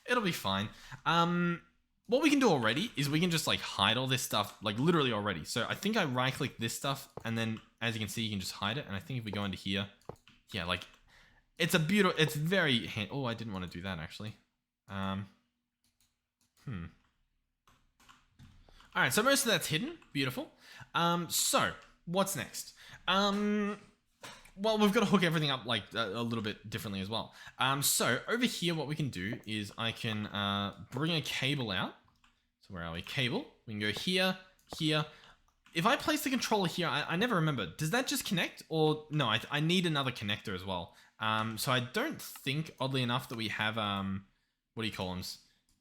it'll be fine. What we can do already is we can just like hide all this stuff, like literally already. So I think I right click this stuff and then as you can see, you can just hide it. And I think if we go into here, yeah, like it's a beautiful, it's very, oh, I didn't want to do that actually. All right, so most of that's hidden. Beautiful. So what's next? Well, we've got to hook everything up like a little bit differently as well. So over here, what we can do is I can bring a cable out. So where are we? Cable. We can go here, here. If I place the controller here, I never remember. Does that just connect? Or no, I need another connector as well. So I don't think, oddly enough, that we have, what do you call them?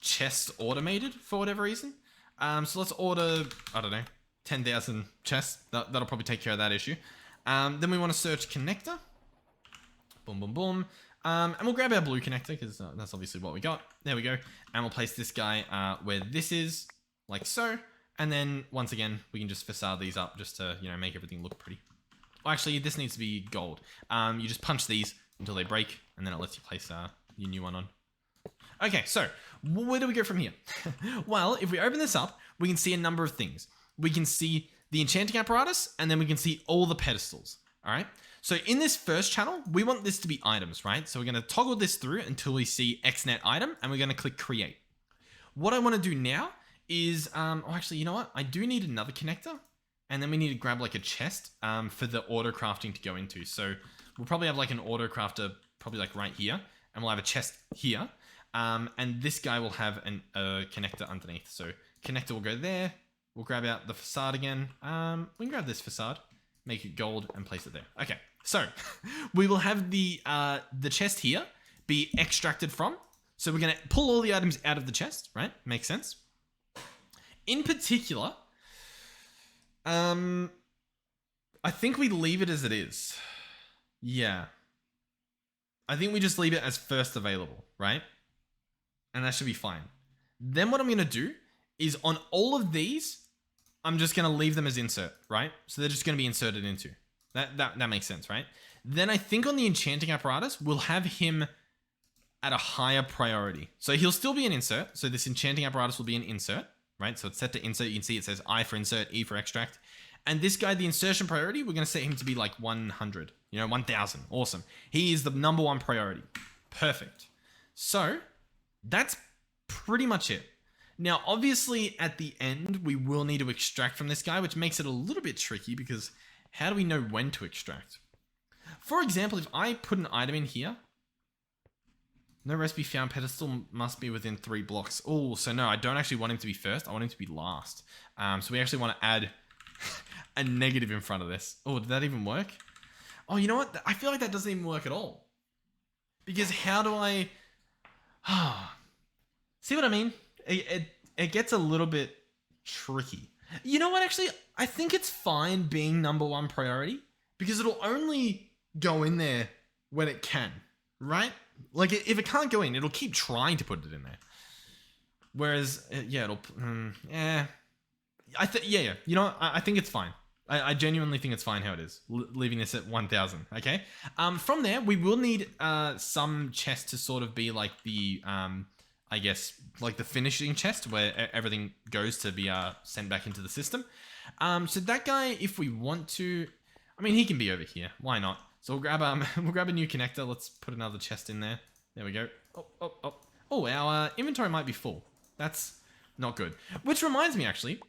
Chests automated for whatever reason. So let's order, I don't know, 10,000 chests. That'll probably take care of that issue. Then we want to search connector. Boom, boom, boom. And we'll grab our blue connector because that's obviously what we got. There we go. And we'll place this guy where this is, like so. And then once again, we can just facade these up just to, make everything look pretty. Well, actually, this needs to be gold. You just punch these until they break, and then it lets you place your new one on. Okay, so where do we go from here? Well, if we open this up, we can see a number of things. We can see the enchanting apparatus, and then we can see all the pedestals. All right. So in this first channel, we want this to be items, right? So we're going to toggle this through until we see XNet item, and we're going to click create. What I want to do now is, actually, you know what? I do need another connector, and then we need to grab like a chest for the auto crafting to go into. So we'll probably have like an auto crafter, probably like right here, and we'll have a chest here. And this guy will have a connector underneath. So connector will go there. We'll grab out the facade again. We can grab this facade, make it gold, and place it there. Okay, so we will have the chest here be extracted from. So we're going to pull all the items out of the chest, right? Makes sense. In particular, I think we leave it as it is. Yeah. I think we just leave it as first available, right? And that should be fine. Then what I'm going to do is on all of these, I'm just going to leave them as insert, right? So they're just going to be inserted into. That makes sense, right? Then I think on the enchanting apparatus, we'll have him at a higher priority. So he'll still be an insert. So this enchanting apparatus will be an insert, right? So it's set to insert. You can see it says I for insert, E for extract. And this guy, the insertion priority, we're going to set him to be like 100, 1,000. Awesome. He is the number 1 priority. Perfect. So that's pretty much it. Now, obviously, at the end, we will need to extract from this guy, which makes it a little bit tricky because how do we know when to extract? For example, if I put an item in here, no recipe found, pedestal must be within 3 blocks. Oh, so no, I don't actually want him to be first. I want him to be last. So we actually want to add a negative in front of this. Oh, did that even work? Oh, you know what? I feel like that doesn't even work at all. Because how do I... See what I mean? It gets a little bit tricky. You know what, actually? I think it's fine being number one priority because it'll only go in there when it can, right? Like, if it can't go in, it'll keep trying to put it in there. Whereas, yeah, it'll... yeah. Yeah. You know what? I think it's fine. I genuinely think it's fine how it is, leaving this at 1,000, okay? From there, we will need some chest to sort of be like the... I guess, like the finishing chest where everything goes to be sent back into the system. So that guy, if we want to, I mean, he can be over here. Why not? So we'll grab a new connector. Let's put another chest in there. There we go. Oh, our inventory might be full. That's not good. Which reminds me, actually,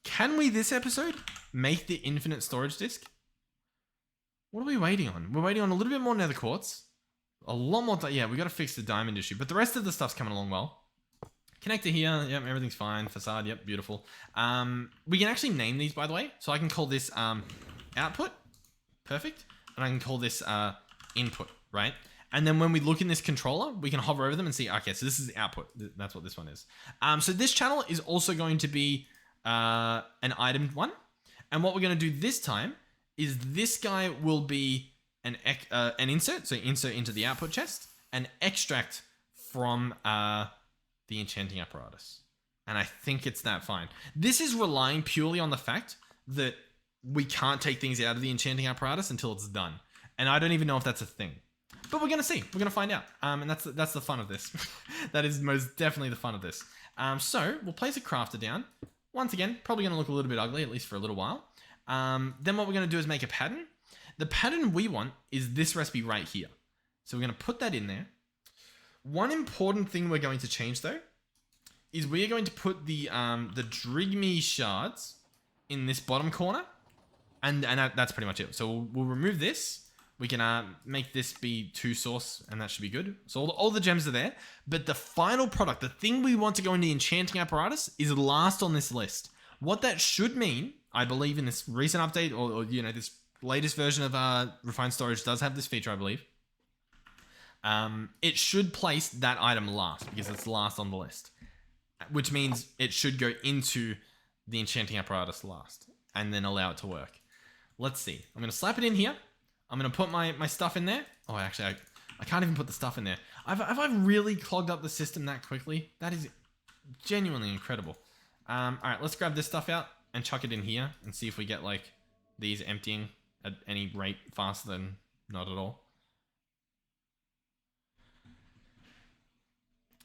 can we this episode make the infinite storage disk? What are we waiting on? We're waiting on a little bit more nether quartz. A lot more, yeah, we got to fix the diamond issue, but the rest of the stuff's coming along well. Connector here, yep, everything's fine. Facade, yep, beautiful. We can actually name these, by the way. So I can call this output, perfect, and I can call this input, right? And then when we look in this controller, we can hover over them and see, okay, so this is the output. That's what this one is. So this channel is also going to be an item one. And what we're going to do this time is this guy will be an insert, so insert into the output chest, and extract from the enchanting apparatus. And I think it's that fine. This is relying purely on the fact that we can't take things out of the enchanting apparatus until it's done. And I don't even know if that's a thing. But we're going to see. We're going to find out. And that's the fun of this. That is most definitely the fun of this. So we'll place a crafter down. Once again, probably going to look a little bit ugly, at least for a little while. Then what we're going to do is make a pattern. The pattern we want is this recipe right here. So we're going to put that in there. One important thing we're going to change, though, is we are going to put the Dreamy shards in this bottom corner. And that's pretty much it. So we'll remove this. We can make this be 2 source, and that should be good. So all the gems are there. But the final product, the thing we want to go in the enchanting apparatus, is last on this list. What that should mean, I believe in this recent update, or you know, this latest version of Refined Storage does have this feature, I believe. It should place that item last because it's last on the list, which means it should go into the enchanting apparatus last and then allow it to work. Let's see. I'm going to slap it in here. I'm going to put my stuff in there. Oh, actually, I can't even put the stuff in there. Have I really clogged up the system that quickly? That is genuinely incredible. All right, let's grab this stuff out and chuck it in here and see if we get like these emptying at any rate faster than not at all.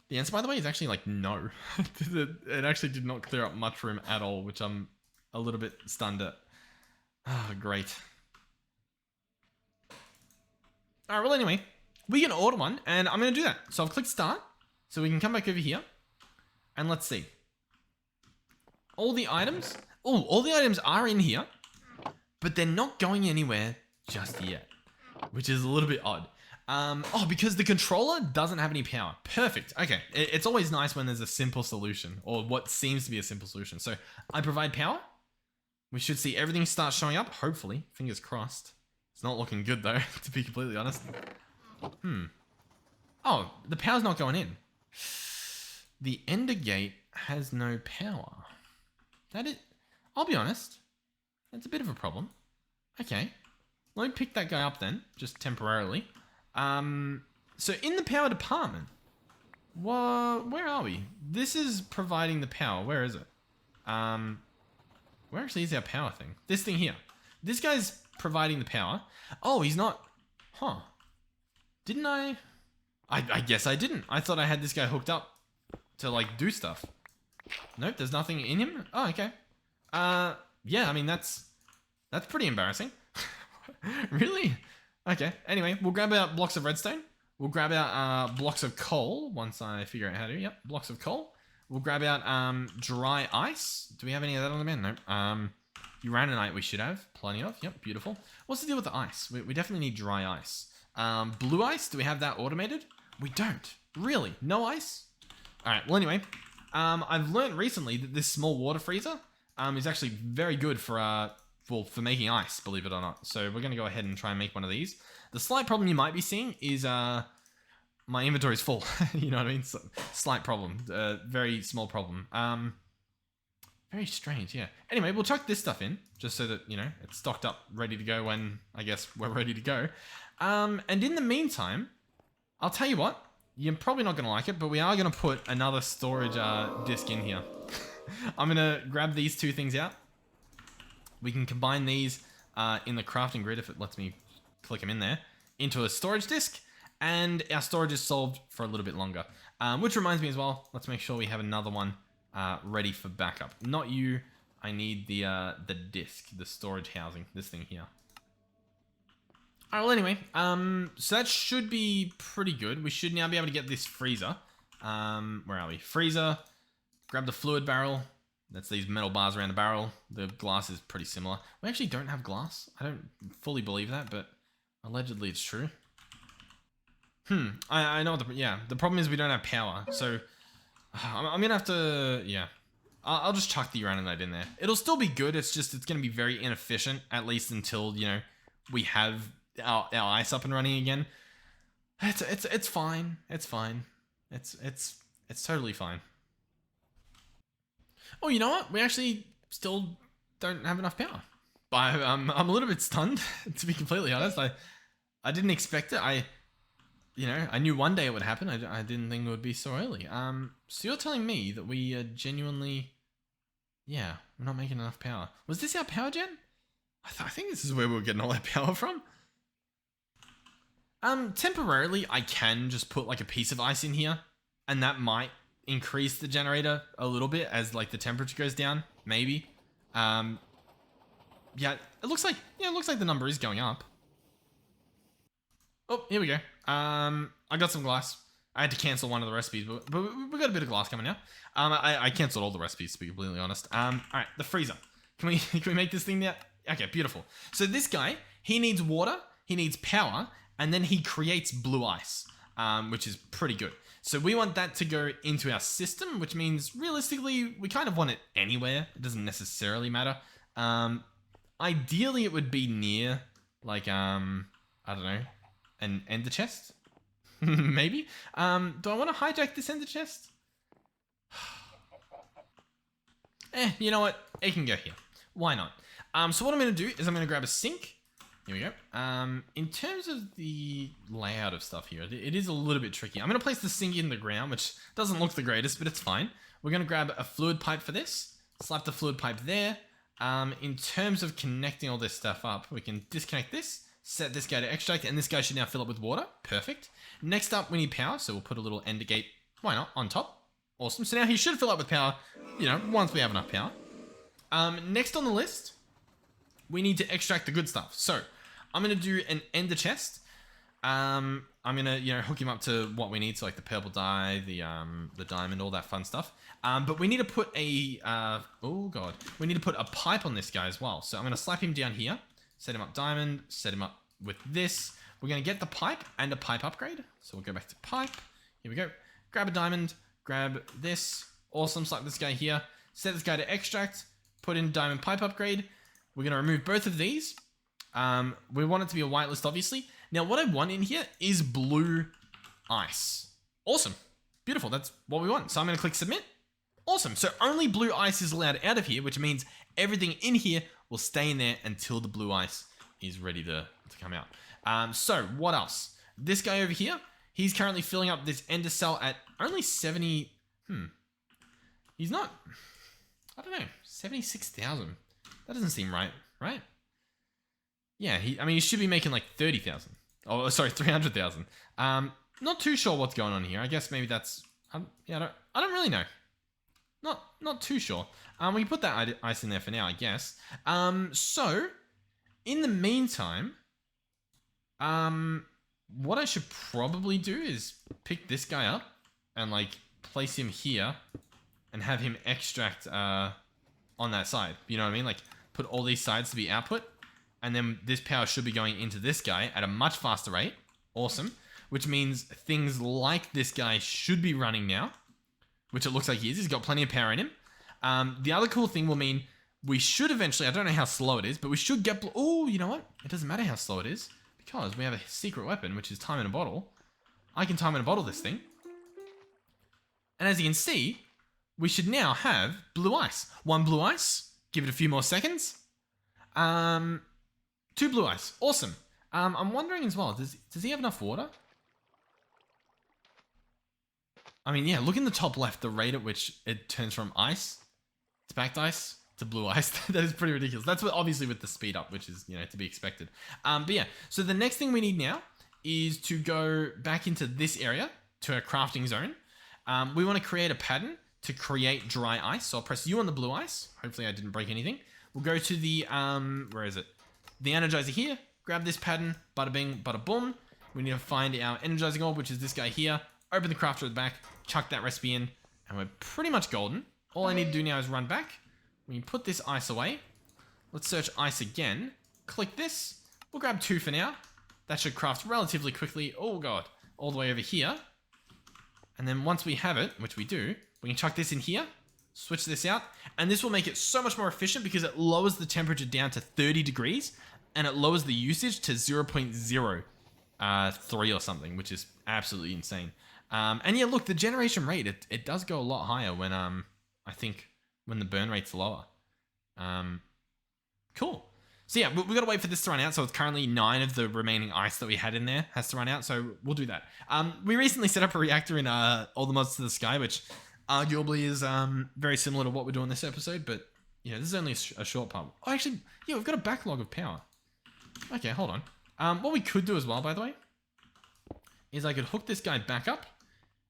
The answer, by the way, is actually like no. It actually did not clear up much room at all, which I'm a little bit stunned at. Ah, great. All right, well, anyway, we can order one, and I'm going to do that. So I've clicked start, so we can come back over here, and let's see. All the items are in here, but they're not going anywhere just yet, which is a little bit odd. Oh, because the controller doesn't have any power. Perfect. Okay, it's always nice when there's a simple solution, or what seems to be a simple solution. So I provide power. We should see everything start showing up, hopefully. Fingers crossed. It's not looking good, though, to be completely honest. Oh, the power's not going in. The ender gate has no power. I'll be honest, that's a bit of a problem. Okay, let me pick that guy up then, just temporarily. So in the power department, where are we? This is providing the power. Where is it? Where actually is our power thing? This thing here. This guy's providing the power. Oh, he's not. Huh. Didn't I guess I didn't. I thought I had this guy hooked up to like do stuff. Nope, there's nothing in him. Oh, okay. Yeah, I mean, that's pretty embarrassing. Really? Okay, anyway, we'll grab out blocks of redstone. We'll grab out blocks of coal once I figure out how to. Yep, blocks of coal. We'll grab out dry ice. Do we have any of that on the man? Nope. Uraninite we should have. Plenty of. Yep, beautiful. What's the deal with the ice? We definitely need dry ice. Blue ice, do we have that automated? We don't. Really? No ice? Alright, well anyway. I've learned recently that this small water freezer is actually very good for making ice, believe it or not. So we're going to go ahead and try and make one of these. The slight problem you might be seeing is my inventory's full. You know what I mean? So, slight problem. Very small problem. Very strange, yeah. Anyway, we'll chuck this stuff in, just so that, you know, it's stocked up, ready to go when, I guess, we're ready to go. And in the meantime, I'll tell you what, you're probably not going to like it, but we are going to put another storage disk in here. I'm going to grab these two things out. We can combine these in the crafting grid, if it lets me click them in there, into a storage disk, and our storage is solved for a little bit longer. Which reminds me as well, let's make sure we have another one ready for backup. Not you, I need the disk, the storage housing, this thing here. Alright, well anyway, so that should be pretty good. We should now be able to get this freezer. Where are we? Freezer, grab the fluid barrel. That's these metal bars around the barrel. The glass is pretty similar. We actually don't have glass. I don't fully believe that, but allegedly it's true. I know what the problem is we don't have power, so I'm gonna have to, yeah. I'll just chuck the uraninite in there. It'll still be good, it's just, it's gonna be very inefficient, at least until, you know, we have our ice up and running again. It's fine. It's fine. It's totally fine. Oh, you know what? We actually still don't have enough power. I'm a little bit stunned, to be completely honest. I didn't expect it. You know, I knew one day it would happen. I didn't think it would be so early. So you're telling me that we are genuinely, yeah, we're not making enough power. Was this our power gen? I think this is where we were getting all our power from. Temporarily, I can just put like a piece of ice in here, and that might increase the generator a little bit as like the temperature goes down, maybe. Yeah, it looks like the number is going up. Oh, here we go. I got some glass. I had to cancel one of the recipes, but we got a bit of glass coming now. I canceled all the recipes, to be completely honest. All right, the freezer. Can we make this thing now? Okay, beautiful. So this guy, he needs water, he needs power, and then he creates blue ice, which is pretty good. So we want that to go into our system, which means realistically, we kind of want it anywhere. It doesn't necessarily matter. Ideally, it would be near, like, I don't know, an ender chest? Maybe? Do I want to hijack this ender chest? You know what? It can go here. Why not? So what I'm going to do is I'm going to grab a sink. Here we go. In terms of the layout of stuff here, it is a little bit tricky. I'm going to place the sink in the ground, which doesn't look the greatest, but it's fine. We're going to grab a fluid pipe for this. Slap the fluid pipe there. In terms of connecting all this stuff up, we can disconnect this. Set this guy to extract, and this guy should now fill up with water. Perfect. Next up, we need power, so we'll put a little ender gate, why not, on top. Awesome. So now he should fill up with power, you know, once we have enough power. Next on the list, we need to extract the good stuff. So I'm going to do an ender chest. I'm going to, you know, hook him up to what we need, so like the purple dye, the diamond, all that fun stuff. But we need to put a, oh god, we need to put a pipe on this guy as well. So I'm going to slap him down here. Set him up diamond, set him up with this. We're going to get the pipe and a pipe upgrade. So we'll go back to pipe. Here we go. Grab a diamond, grab this. Awesome, slap this guy here. Set this guy to extract, put in diamond pipe upgrade. We're going to remove both of these. We want it to be a whitelist, obviously. Now, what I want in here is blue ice. Awesome. Beautiful. That's what we want. So I'm going to click submit. Awesome. So only blue ice is allowed out of here, which means everything in here will stay in there until the blue ice is ready to come out. So what else? This guy over here, he's currently filling up this ender cell at only 70. He's not, I don't know, 76,000. That doesn't seem right, right? Yeah, I mean, he should be making like 30,000. Oh, sorry, 300,000. Not too sure what's going on here. I guess maybe that's, yeah, I don't really know. Not too sure. We can put that ice in there for now, I guess. So, in the meantime, what I should probably do is pick this guy up and like place him here and have him extract on that side. You know what I mean? Like put all these sides to be output, and then this power should be going into this guy at a much faster rate. Awesome. Which means things like this guy should be running now, which it looks like he is. He's got plenty of power in him. The other cool thing will mean we should eventually, I don't know how slow it is, but we should get, oh, you know what? It doesn't matter how slow it is because we have a secret weapon, which is time in a bottle. I can time and bottle this thing. And as you can see, we should now have blue ice. 1 blue ice. Give it a few more seconds. 2 blue ice. Awesome. I'm wondering as well, does he have enough water? I mean, yeah, look in the top left, the rate at which it turns from ice to backed ice to blue ice. That is pretty ridiculous. That's what, obviously with the speed up, which is, to be expected. But yeah, so the next thing we need now is to go back into this area to our crafting zone. We want to create a pattern to create dry ice. So I'll press U on the blue ice. Hopefully I didn't break anything. We'll go to the, where is it? The energizer here. Grab this pattern. Bada bing, bada boom. We need to find our energizing orb, which is this guy here. Open the crafter at the back. Chuck that recipe in. And we're pretty much golden. All I need to do now is run back. We can put this ice away. Let's search ice again. Click this. We'll grab 2 for now. That should craft relatively quickly. Oh god. All the way over here. And then once we have it, which we do, we can chuck this in here. Switch this out. And this will make it so much more efficient because it lowers the temperature down to 30 degrees. And it lowers the usage to 0.03 or something, which is absolutely insane. And yeah, look, the generation rate, it does go a lot higher when, I think, when the burn rate's lower. Cool. So yeah, we got to wait for this to run out. So it's currently 9 of the remaining ice that we had in there has to run out. So we'll do that. We recently set up a reactor in All the Mods to the Sky, which arguably is very similar to what we're doing this episode. But yeah, this is only a short part. Oh, actually, yeah, we've got a backlog of power. Okay, hold on. What we could do as well, by the way, is I could hook this guy back up.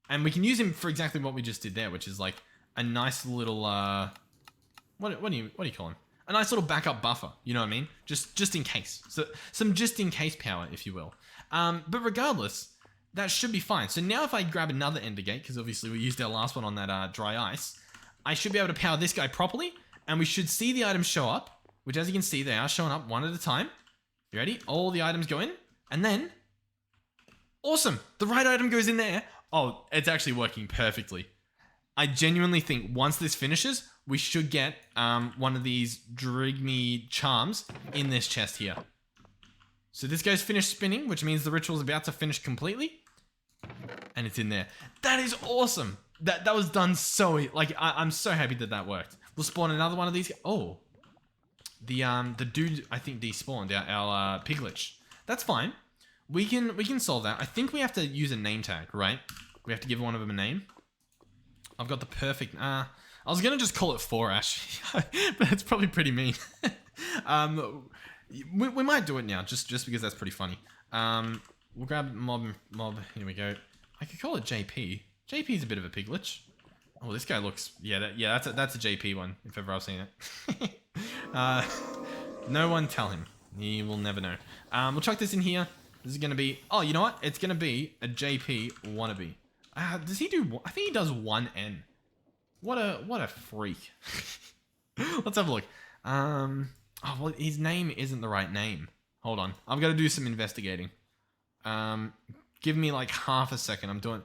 And we can use him for exactly what we just did there, which is like a nice little, what do you call him? A nice little backup buffer, you know what I mean? Just in case. So some just in case power, if you will. But regardless, that should be fine. So now if I grab another ender gate, because obviously we used our last one on that dry ice, I should be able to power this guy properly, and we should see the items show up, which as you can see, they are showing up one at a time. You ready? All the items go in, and then, awesome, the right item goes in there. Oh, it's actually working perfectly. I genuinely think once this finishes, we should get one of these Dreamy charms in this chest here. So this guy's finished spinning, which means the ritual's about to finish completely. And it's in there. That is awesome. That was done so... Like, I'm so happy that worked. We'll spawn another one of these... Oh. The dude, I think, despawned. Our Piglich. That's fine. We can solve that. I think we have to use a name tag, right? We have to give one of them a name. I've got the perfect... I was going to just call it 4-Ash, but it's probably pretty mean. We might do it now, just because that's pretty funny. We'll grab mob. Here we go. I could call it JP. JP's a bit of a Piglich. Oh, this guy looks... Yeah, that's a JP one, if ever I've seen it. No one tell him. He will never know. We'll chuck this in here. This is going to be... Oh, you know what? It's going to be a JP wannabe. Does he do... I think he does 1N. What a freak. Let's have a look. Oh, well, his name isn't the right name. Hold on. I've got to do some investigating. Give me like half a second. I'm doing...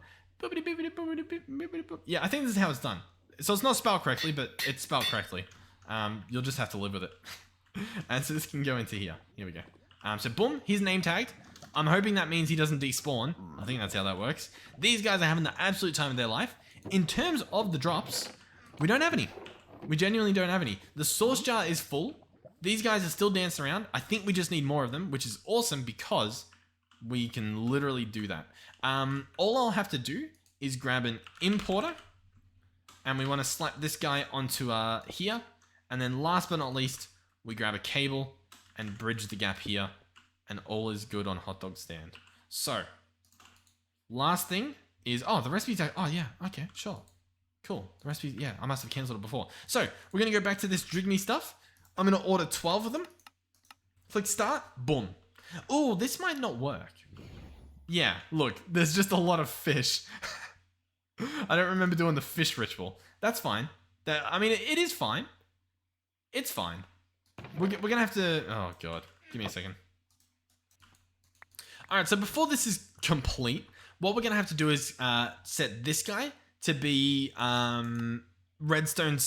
Yeah, I think this is how it's done. So it's not spelled correctly, but it's spelled correctly. You'll just have to live with it. And so this can go into here. Here we go. So boom, he's name tagged. I'm hoping that means he doesn't despawn. I think that's how that works. These guys are having the absolute time of their life. In terms of the drops, we don't have any. We genuinely don't have any. The source jar is full. These guys are still dancing around. I think we just need more of them, which is awesome because we can literally do that. All I'll have to do is grab an importer, and we want to slap this guy onto here. And then last but not least, we grab a cable and bridge the gap here, and all is good on hot dog stand. So, last thing is, oh, the recipe tag. Oh yeah, okay, sure. Cool. The recipe, yeah, I must have cancelled it before. So, we're going to go back to this Dreamy stuff. I'm going to order 12 of them. Click start. Boom. Oh, this might not work. Yeah, look, there's just a lot of fish. I don't remember doing the fish ritual. That's fine. I mean, it is fine. It's fine. We're going to have to... Oh, God. Give me a second. Alright, so before this is complete, what we're going to have to do is set this guy to be redstone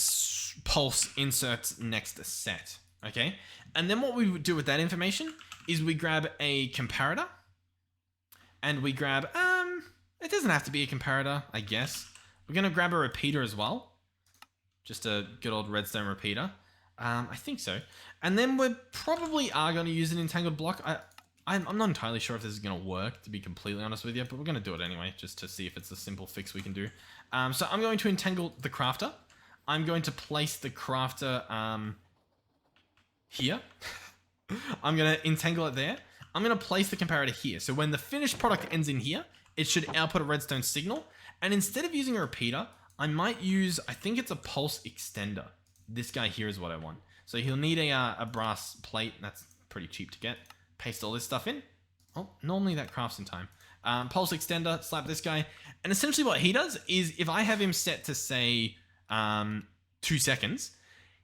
pulse inserts next set. Okay? And then what we would do with that information is we grab a comparator. And we grab... It doesn't have to be a comparator, I guess. We're going to grab a repeater as well. Just a good old redstone repeater. I think so. And then we probably are going to use an entangled block. I'm not entirely sure if this is going to work, to be completely honest with you, but we're going to do it anyway, just to see if it's a simple fix we can do. So I'm going to entangle the crafter. I'm going to place the crafter here. I'm going to entangle it there. I'm going to place the comparator here. So when the finished product ends in here, it should output a redstone signal. And instead of using a repeater, I might use, I think it's a pulse extender. This guy here is what I want. So he'll need a brass plate. That's pretty cheap to get. Paste all this stuff in. Oh, normally that crafts in time. Pulse extender, slap this guy. And essentially what he does is if I have him set to say 2 seconds,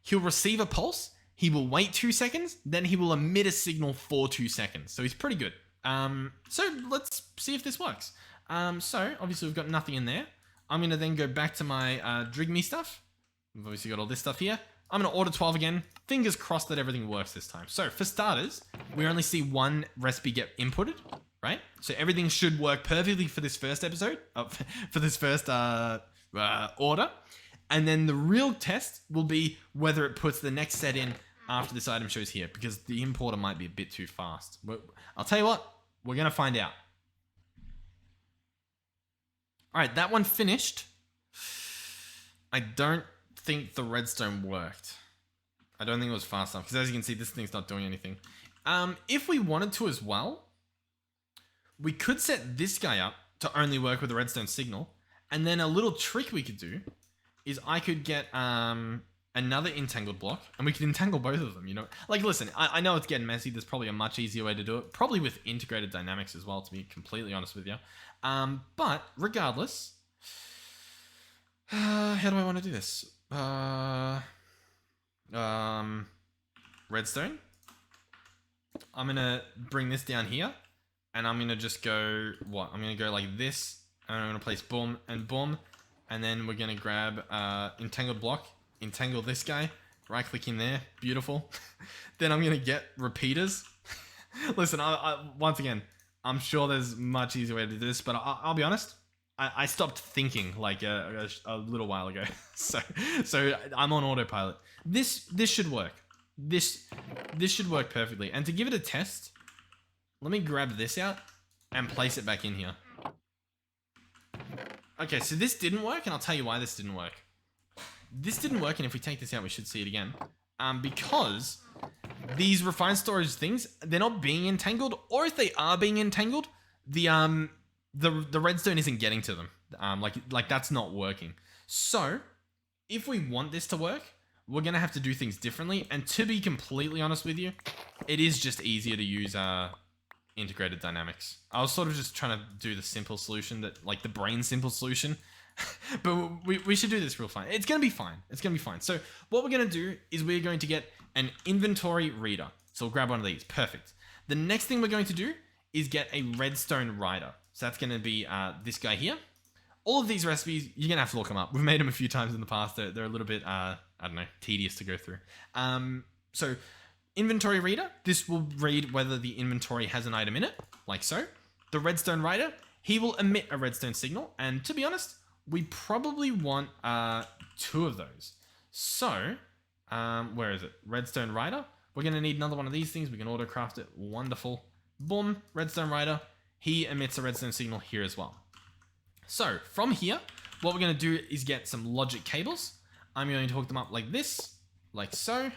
he'll receive a pulse. He will wait 2 seconds. Then he will emit a signal for 2 seconds. So he's pretty good. So let's see if this works. So obviously we've got nothing in there. I'm going to then go back to my Dreamy stuff. We've obviously got all this stuff here. I'm going to order 12 again. Fingers crossed that everything works this time. So for starters, we only see one recipe get inputted, right? So everything should work perfectly for this first episode, for this first order. And then the real test will be whether it puts the next set in after this item shows here, because the importer might be a bit too fast. But I'll tell you what, we're going to find out. All right, that one finished. I don't think the redstone worked. I don't think it was fast enough, because as you can see, this thing's not doing anything. If we wanted to as well, we could set this guy up to only work with the redstone signal. And then a little trick we could do is I could get another entangled block, and we could entangle both of them, you know? Like, listen, I know it's getting messy. There's probably a much easier way to do it. Probably with integrated dynamics as well, to be completely honest with you. But regardless, how do I want to do this? Redstone. I'm going to bring this down here, and I'm going to just go, what? I'm going to go like this, and I'm going to place boom and boom, and then we're going to grab entangled block, entangle this guy, right click in there, beautiful. Then I'm going to get repeaters. Listen, once again, I'm sure there's much easier way to do this, but I'll be honest, I stopped thinking like a little while ago. so I'm on autopilot. This should work. This should work perfectly. And to give it a test, let me grab this out and place it back in here. Okay, so this didn't work, and I'll tell you why this didn't work. This didn't work, and if we take this out, we should see it again. Because these refined storage things, they're not being entangled, or if they are being entangled, the redstone isn't getting to them. Like that's not working. So if we want this to work, we're gonna have to do things differently. And to be completely honest with you, it is just easier to use integrated dynamics. I was sort of just trying to do the simple solution, that like the brain simple solution. But we should do this real fine. It's gonna be fine. It's gonna be fine. So what we're gonna do is we're going to get an inventory reader. So we'll grab one of these. Perfect. The next thing we're going to do is get a redstone writer. So that's going to be this guy here. All of these recipes, you're going to have to look them up. We've made them a few times in the past. They're a little bit, I don't know, tedious to go through. So inventory reader, this will read whether the inventory has an item in it, like so. The redstone writer, he will emit a redstone signal. And to be honest, we probably want 2 of those. So, where is it? Redstone writer. We're going to need another one of these things. We can auto craft it. Wonderful. Boom, redstone writer. He emits a redstone signal here as well. So from here, what we're going to do is get some logic cables. I'm going to hook them up like this, like so.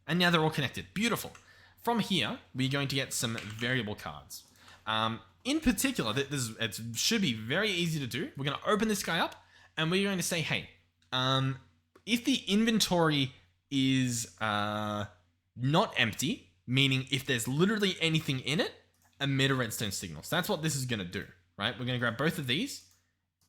And now they're all connected. Beautiful. From here, we're going to get some variable cards. In particular, it should be very easy to do. We're going to open this guy up, and we're going to say, hey, if the inventory is not empty, meaning if there's literally anything in it, emit a redstone signal. So that's what this is going to do, right? We're going to grab both of these.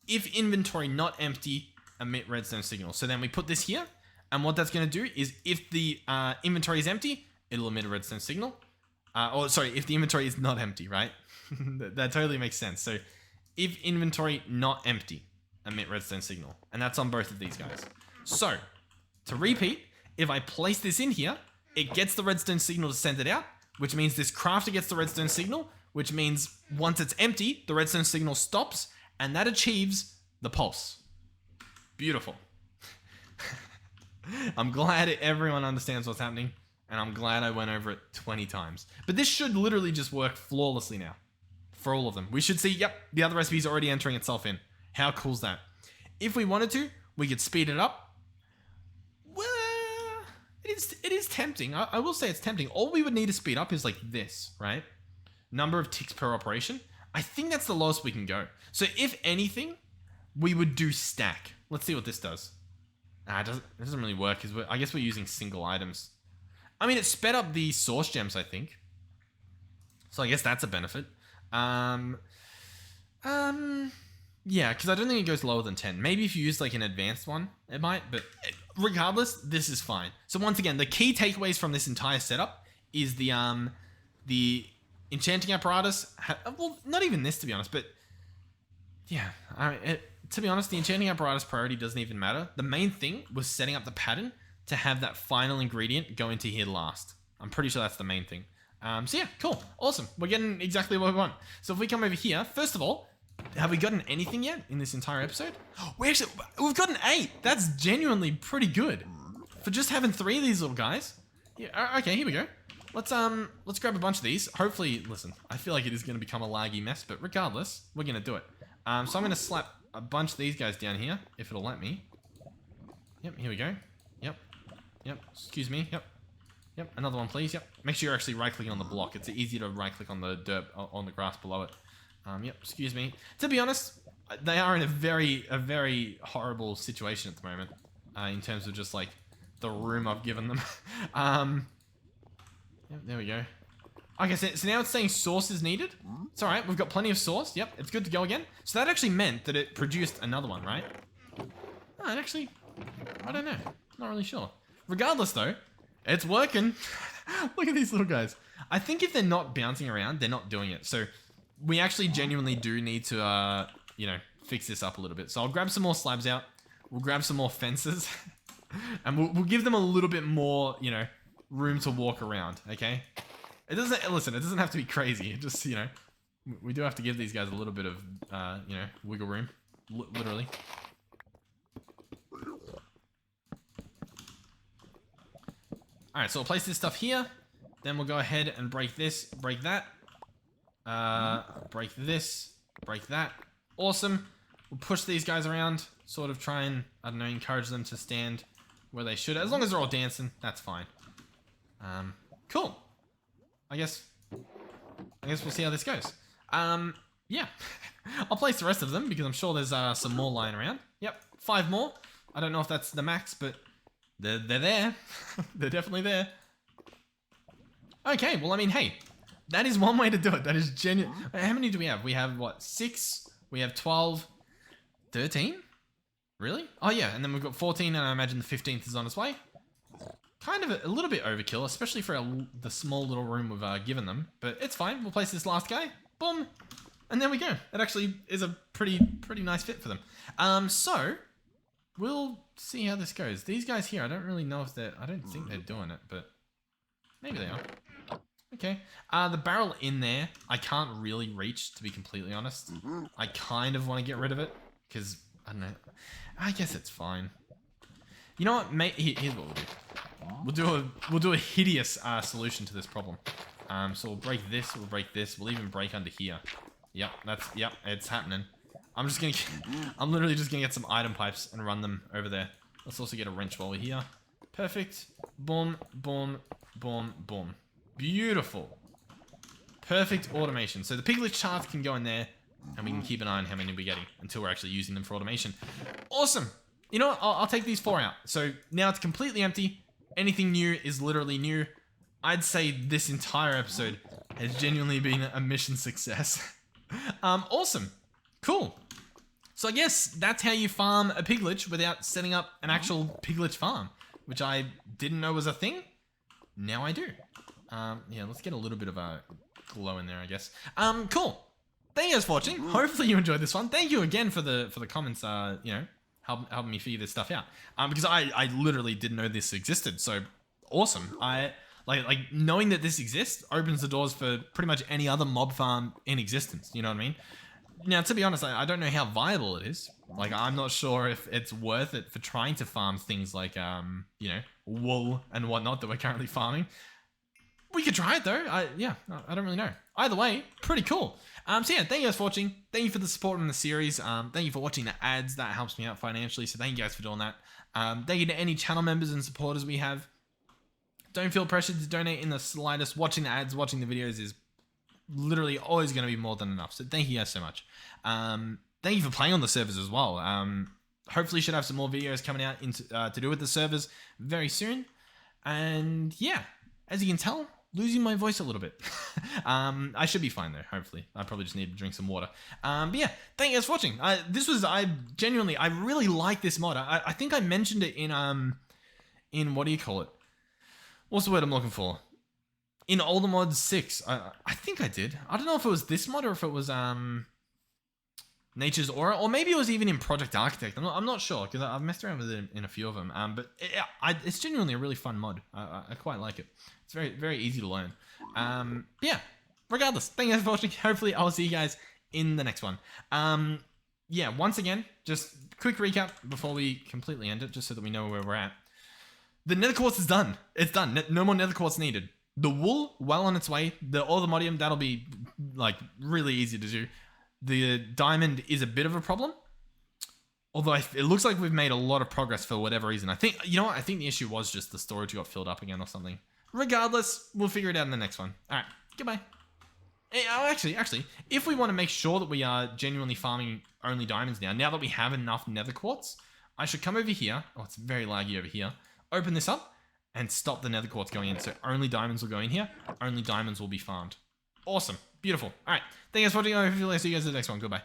If inventory not empty, emit redstone signal. So then we put this here, and what that's going to do is if the inventory is empty, it'll emit a redstone signal. If the inventory is not empty, right? that totally makes sense. So if inventory not empty, emit redstone signal. And that's on both of these guys. So to repeat, if I place this in here, it gets the redstone signal to send it out, which means this crafter gets the redstone signal, which means once it's empty, the redstone signal stops, And that achieves the pulse. Beautiful. I'm glad everyone understands what's happening, and I'm glad I went over it 20 times. But this should literally just work flawlessly now for all of them. We should see, yep, the other recipe's already entering itself in. How cool's that? If we wanted to, we could speed it up. Well, it is tempting. I will say it's tempting. All we would need to speed up is like this, right? Number of ticks per operation. I think that's the lowest we can go. So if anything, we would do stack. Let's see what this does. It doesn't really work because I guess we're using single items. I mean, it sped up the source gems, I think. So I guess that's a benefit. Yeah, because I don't think it goes lower than 10. Maybe if you use like an advanced one, it might. But regardless, this is fine. So once again, the key takeaways from this entire setup is the enchanting apparatus. Well, not even this to be honest, but yeah, to be honest, the enchanting apparatus priority doesn't even matter. The main thing was setting up the pattern to have that final ingredient go into here last. I'm pretty sure that's the main thing. So yeah, cool. Awesome. We're getting exactly what we want. So if we come over here, first of all, have we gotten anything yet in this entire episode? We've gotten 8. That's genuinely pretty good. For just having 3 of these little guys. Yeah, okay, here we go. Let's grab a bunch of these. Hopefully, listen, I feel like it is going to become a laggy mess, but regardless, we're going to do it. So I'm going to slap a bunch of these guys down here, if it'll let me. Yep, here we go. Yep, excuse me, yep, another one please, yep. Make sure you're actually right-clicking on the block. It's easy to right-click on the dirt, on the grass below it. Yep, excuse me. To be honest, they are in a very horrible situation at the moment, in terms of just like the room I've given them. Yep, there we go. Okay, so now it's saying source is needed. It's alright, we've got plenty of source. Yep, it's good to go again. So that actually meant that it produced another one, right? Oh, it actually, I don't know. Not really sure. Regardless though, it's working. Look at these little guys. I think if they're not bouncing around, they're not doing it. So we actually genuinely do need to, fix this up a little bit. So I'll grab some more slabs out. We'll grab some more fences. And we'll give them a little bit more, room to walk around, okay? It doesn't have to be crazy. It just, we do have to give these guys a little bit of, wiggle room. Literally. Alright, so we'll place this stuff here. Then we'll go ahead and break this, break that. Break this, break that. Awesome. We'll push these guys around. Sort of try and, I don't know, encourage them to stand where they should. As long as they're all dancing, that's fine. Cool. I guess we'll see how this goes. Yeah. I'll place the rest of them because I'm sure there's some more lying around. Yep, 5 more. I don't know if that's the max, but they're there. They're definitely there. Okay, well, I mean, hey, that is one way to do it. That is genuine. How many do we have? We have, what, 6? We have 12, 13? Really? Oh, yeah, and then we've got 14, and I imagine the 15th is on its way. Kind of a little bit overkill, especially for the small little room we've given them. But it's fine. We'll place this last guy. Boom. And there we go. It actually is a pretty nice fit for them. So we'll see how this goes. These guys here, I don't really know if I don't think they're doing it, but maybe they are. Okay. The barrel in there, I can't really reach, to be completely honest. I kind of want to get rid of it because, I don't know. I guess it's fine. You know what? Here's what we'll do. We'll do a hideous solution to this problem. So we'll break this. We'll even break under here. Yep, it's happening. I'm literally just gonna get some item pipes and run them over there. Let's also get a wrench while we're here. Perfect. Boom, boom, boom, boom. Beautiful. Perfect automation. So the Piglich charts can go in there, and we can keep an eye on how many we're getting until we're actually using them for automation. Awesome. You know what? I'll take these 4 out. So now it's completely empty. Anything new is literally new. I'd say this entire episode has genuinely been a mission success. Awesome. Cool. So I guess that's how you farm a Piglich without setting up an actual Piglich farm, which I didn't know was a thing. Now I do. Yeah, let's get a little bit of a glow in there, I guess. Cool. Thank you guys for watching. Hopefully you enjoyed this one. Thank you again for the comments, helping me figure this stuff out. Because I literally didn't know this existed. So awesome. Like knowing that this exists opens the doors for pretty much any other mob farm in existence. You know what I mean? Now, to be honest, I don't know how viable it is. Like, I'm not sure if it's worth it for trying to farm things like, you know, wool and whatnot that we're currently farming. We could try it though. I don't really know. Either way, pretty cool. So yeah, thank you guys for watching. Thank you for the support on the series. Thank you for watching the ads. That helps me out financially. So thank you guys for doing that. Thank you to any channel members and supporters we have. Don't feel pressured to donate in the slightest. Watching the ads, watching the videos is literally always going to be more than enough. So thank you guys so much. Thank you for playing on the servers as well. Hopefully should have some more videos coming out to do with the servers very soon. And yeah, as you can tell, losing my voice a little bit. I should be fine though, hopefully. I probably just need to drink some water. But yeah, thank you guys for watching. I really like this mod. I think I mentioned it in what do you call it? What's the word I'm looking for? In Allthemodium 6. I think I did. I don't know if it was this mod or if it was Nature's Aura, or maybe it was even in Project Architect. I'm not sure, because I've messed around with it in a few of them. But it's genuinely a really fun mod. I quite like it. It's very, very easy to learn. Yeah, regardless, thank you guys for watching. Hopefully I'll see you guys in the next one. Yeah, once again, just quick recap before we completely end it, just so that we know where we're at. The nether quartz is done. It's done. No more nether quartz needed. The wool, well on its way. The Allthemodium, that'll be like really easy to do. The diamond is a bit of a problem. Although it looks like we've made a lot of progress for whatever reason. I think, you know what? I think the issue was just the storage got filled up again or something. Regardless, we'll figure it out in the next one. All right, goodbye. Actually, if we want to make sure that we are genuinely farming only diamonds now that we have enough nether quartz, I should come over here. Oh, it's very laggy over here. Open this up and stop the nether quartz going in. So only diamonds will go in here. Only diamonds will be farmed. Awesome. Beautiful. All right. Thank you guys for watching. I hope you see you guys in the next one. Goodbye.